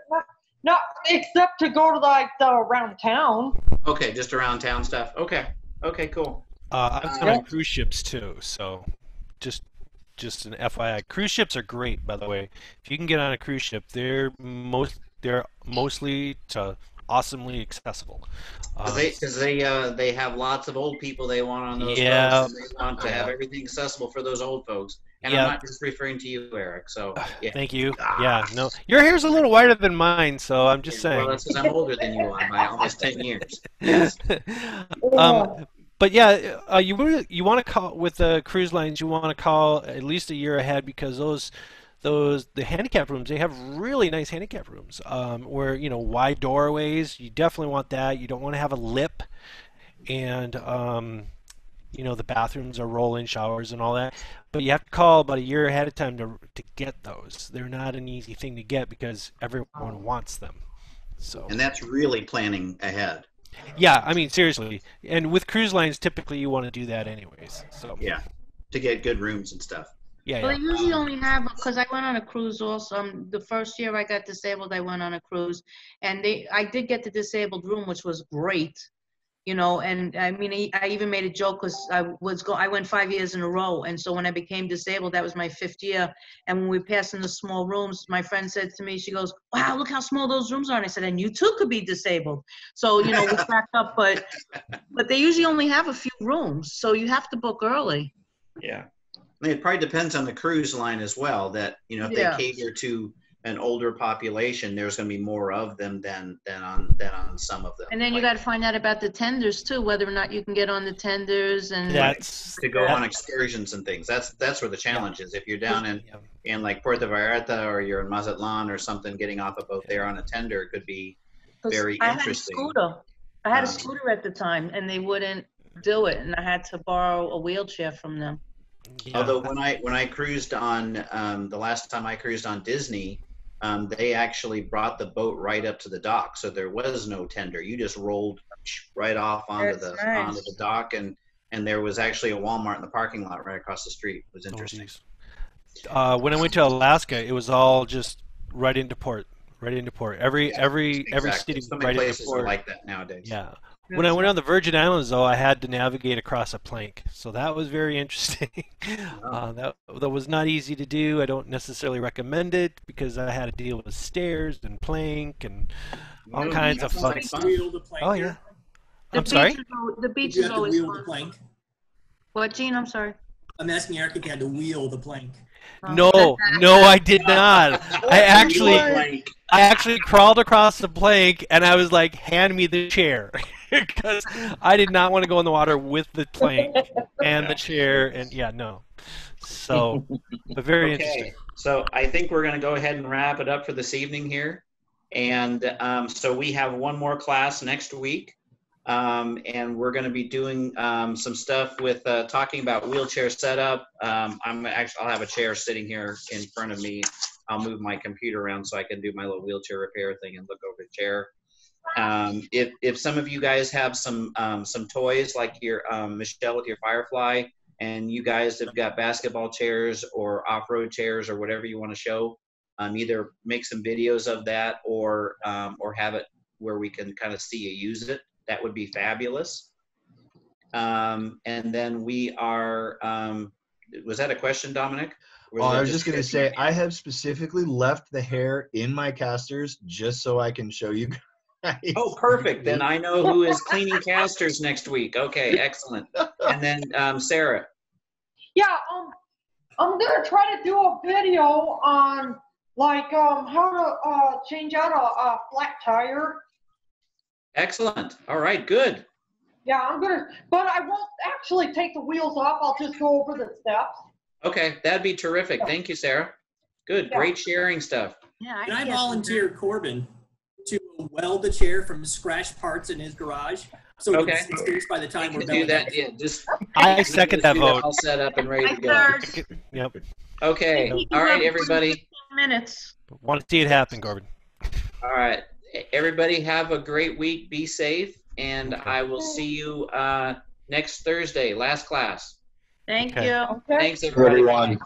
E: Not except to go to like around town.
A: Okay, just around town stuff. Okay. Okay, cool.
C: I've been on cruise ships too, so just an FYI. Cruise ships are great, by the way. If you can get on a cruise ship, they're mostly to awesomely accessible.
A: Because they have lots of old people they want on those
C: Yeah.
A: boats, and they want to have everything accessible for those old folks. And I'm not just referring to you, Eric. So yeah.
C: Thank you. Yeah, no, your hair's a little whiter than mine, so I'm just saying.
A: Well, that's because I'm older than you are by almost 10 years. Yes.
C: But yeah, you want to call with the cruise lines. You want to call at least a year ahead because the handicap rooms, they have really nice handicap rooms where wide doorways. You definitely want that. You don't want to have a lip, and the bathrooms are roll-in showers and all that. But you have to call about a year ahead of time to get those. They're not an easy thing to get because everyone wants them. So.
A: And that's really planning ahead.
C: Yeah, I mean seriously. And with cruise lines, typically you want to do that anyways. So.
A: Yeah, to get good rooms and stuff.
C: Yeah.
D: Well, they usually only have, because I went on a cruise also. The first year I got disabled, I went on a cruise, and I did get the disabled room, which was great. And I mean, I even made a joke because I went 5 years in a row. And so when I became disabled, that was my 5th year. And when we passed in the small rooms, my friend said to me, she goes, wow, look how small those rooms are. And I said, and you too could be disabled. So, we cracked up, but they usually only have a few rooms. So you have to book early.
A: Yeah. I mean, it probably depends on the cruise line as well, that, if they cater to an older population, there's going to be more of them than on some of them.
D: And then you got to find out about the tenders too, whether or not you can get on the tenders and
A: to go on excursions and things. That's where the challenge is. If you're down in like Puerto Vallarta or you're in Mazatlan or something, getting off a boat there on a tender could be very interesting.
D: I had a scooter at the time, and they wouldn't do it, and I had to borrow a wheelchair from them.
A: Yeah. Although when I cruised on the last time I cruised on Disney, they actually brought the boat right up to the dock, so there was no tender. You just rolled right off onto the dock, and there was actually a Walmart in the parking lot right across the street. It was interesting.
C: When I went to Alaska, it was all just right into port. Every city
A: so many places are like that nowadays.
C: Yeah. When I went on the Virgin Islands, though, I had to navigate across a plank, so that was very interesting. That was not easy to do. I don't necessarily recommend it because I had to deal with stairs and plank and all kinds of fun stuff. Oh yeah. I'm sorry.
D: The beach is always fun. What, Gene? I'm sorry.
O: I'm asking Eric if you had to wheel the plank.
C: No, I did not. I actually crawled across the plank, and I was like, "Hand me the chair," because I did not want to go in the water with the plank and the chair, and no. So, but very interesting.
A: So I think we're going to go ahead and wrap it up for this evening here, and so we have one more class next week. And we're going to be doing some stuff with talking about wheelchair setup. I'll have a chair sitting here in front of me. I'll move my computer around so I can do my little wheelchair repair thing and look over the chair. If some of you guys have some toys like your Michelle with your Firefly, and you guys have got basketball chairs or off-road chairs or whatever you want to show, either make some videos of that or have it where we can kind of see you use it. That would be fabulous. And then we are, was that a question, Dominic?
H: I was just going to say, I have specifically left the hair in my casters just so I can show you guys.
A: Oh, perfect. Then I know who is cleaning casters next week. Okay, excellent. And then Sarah.
E: Yeah, I'm going to try to do a video on like how to change out a flat tire.
A: Excellent. All right, good.
E: Yeah, but I won't actually take the wheels off. I'll just go over the steps.
A: Okay, that'd be terrific. Thank you, Sarah. Good, great sharing stuff.
D: Yeah,
O: Can I volunteer Corbin to weld a chair from scratch parts in his garage so we can fix by the time we're done?
A: Do that. Yeah,
C: I second that vote.
A: All set up and ready to go.
C: Yep.
A: Okay. All right, everybody.
D: Minutes.
C: Want to see it happen, Corbin.
A: All right. Everybody have a great week. Be safe. and I will see you next Thursday, last class.
D: Thank
C: Okay.
D: you.
A: Thanks, everybody.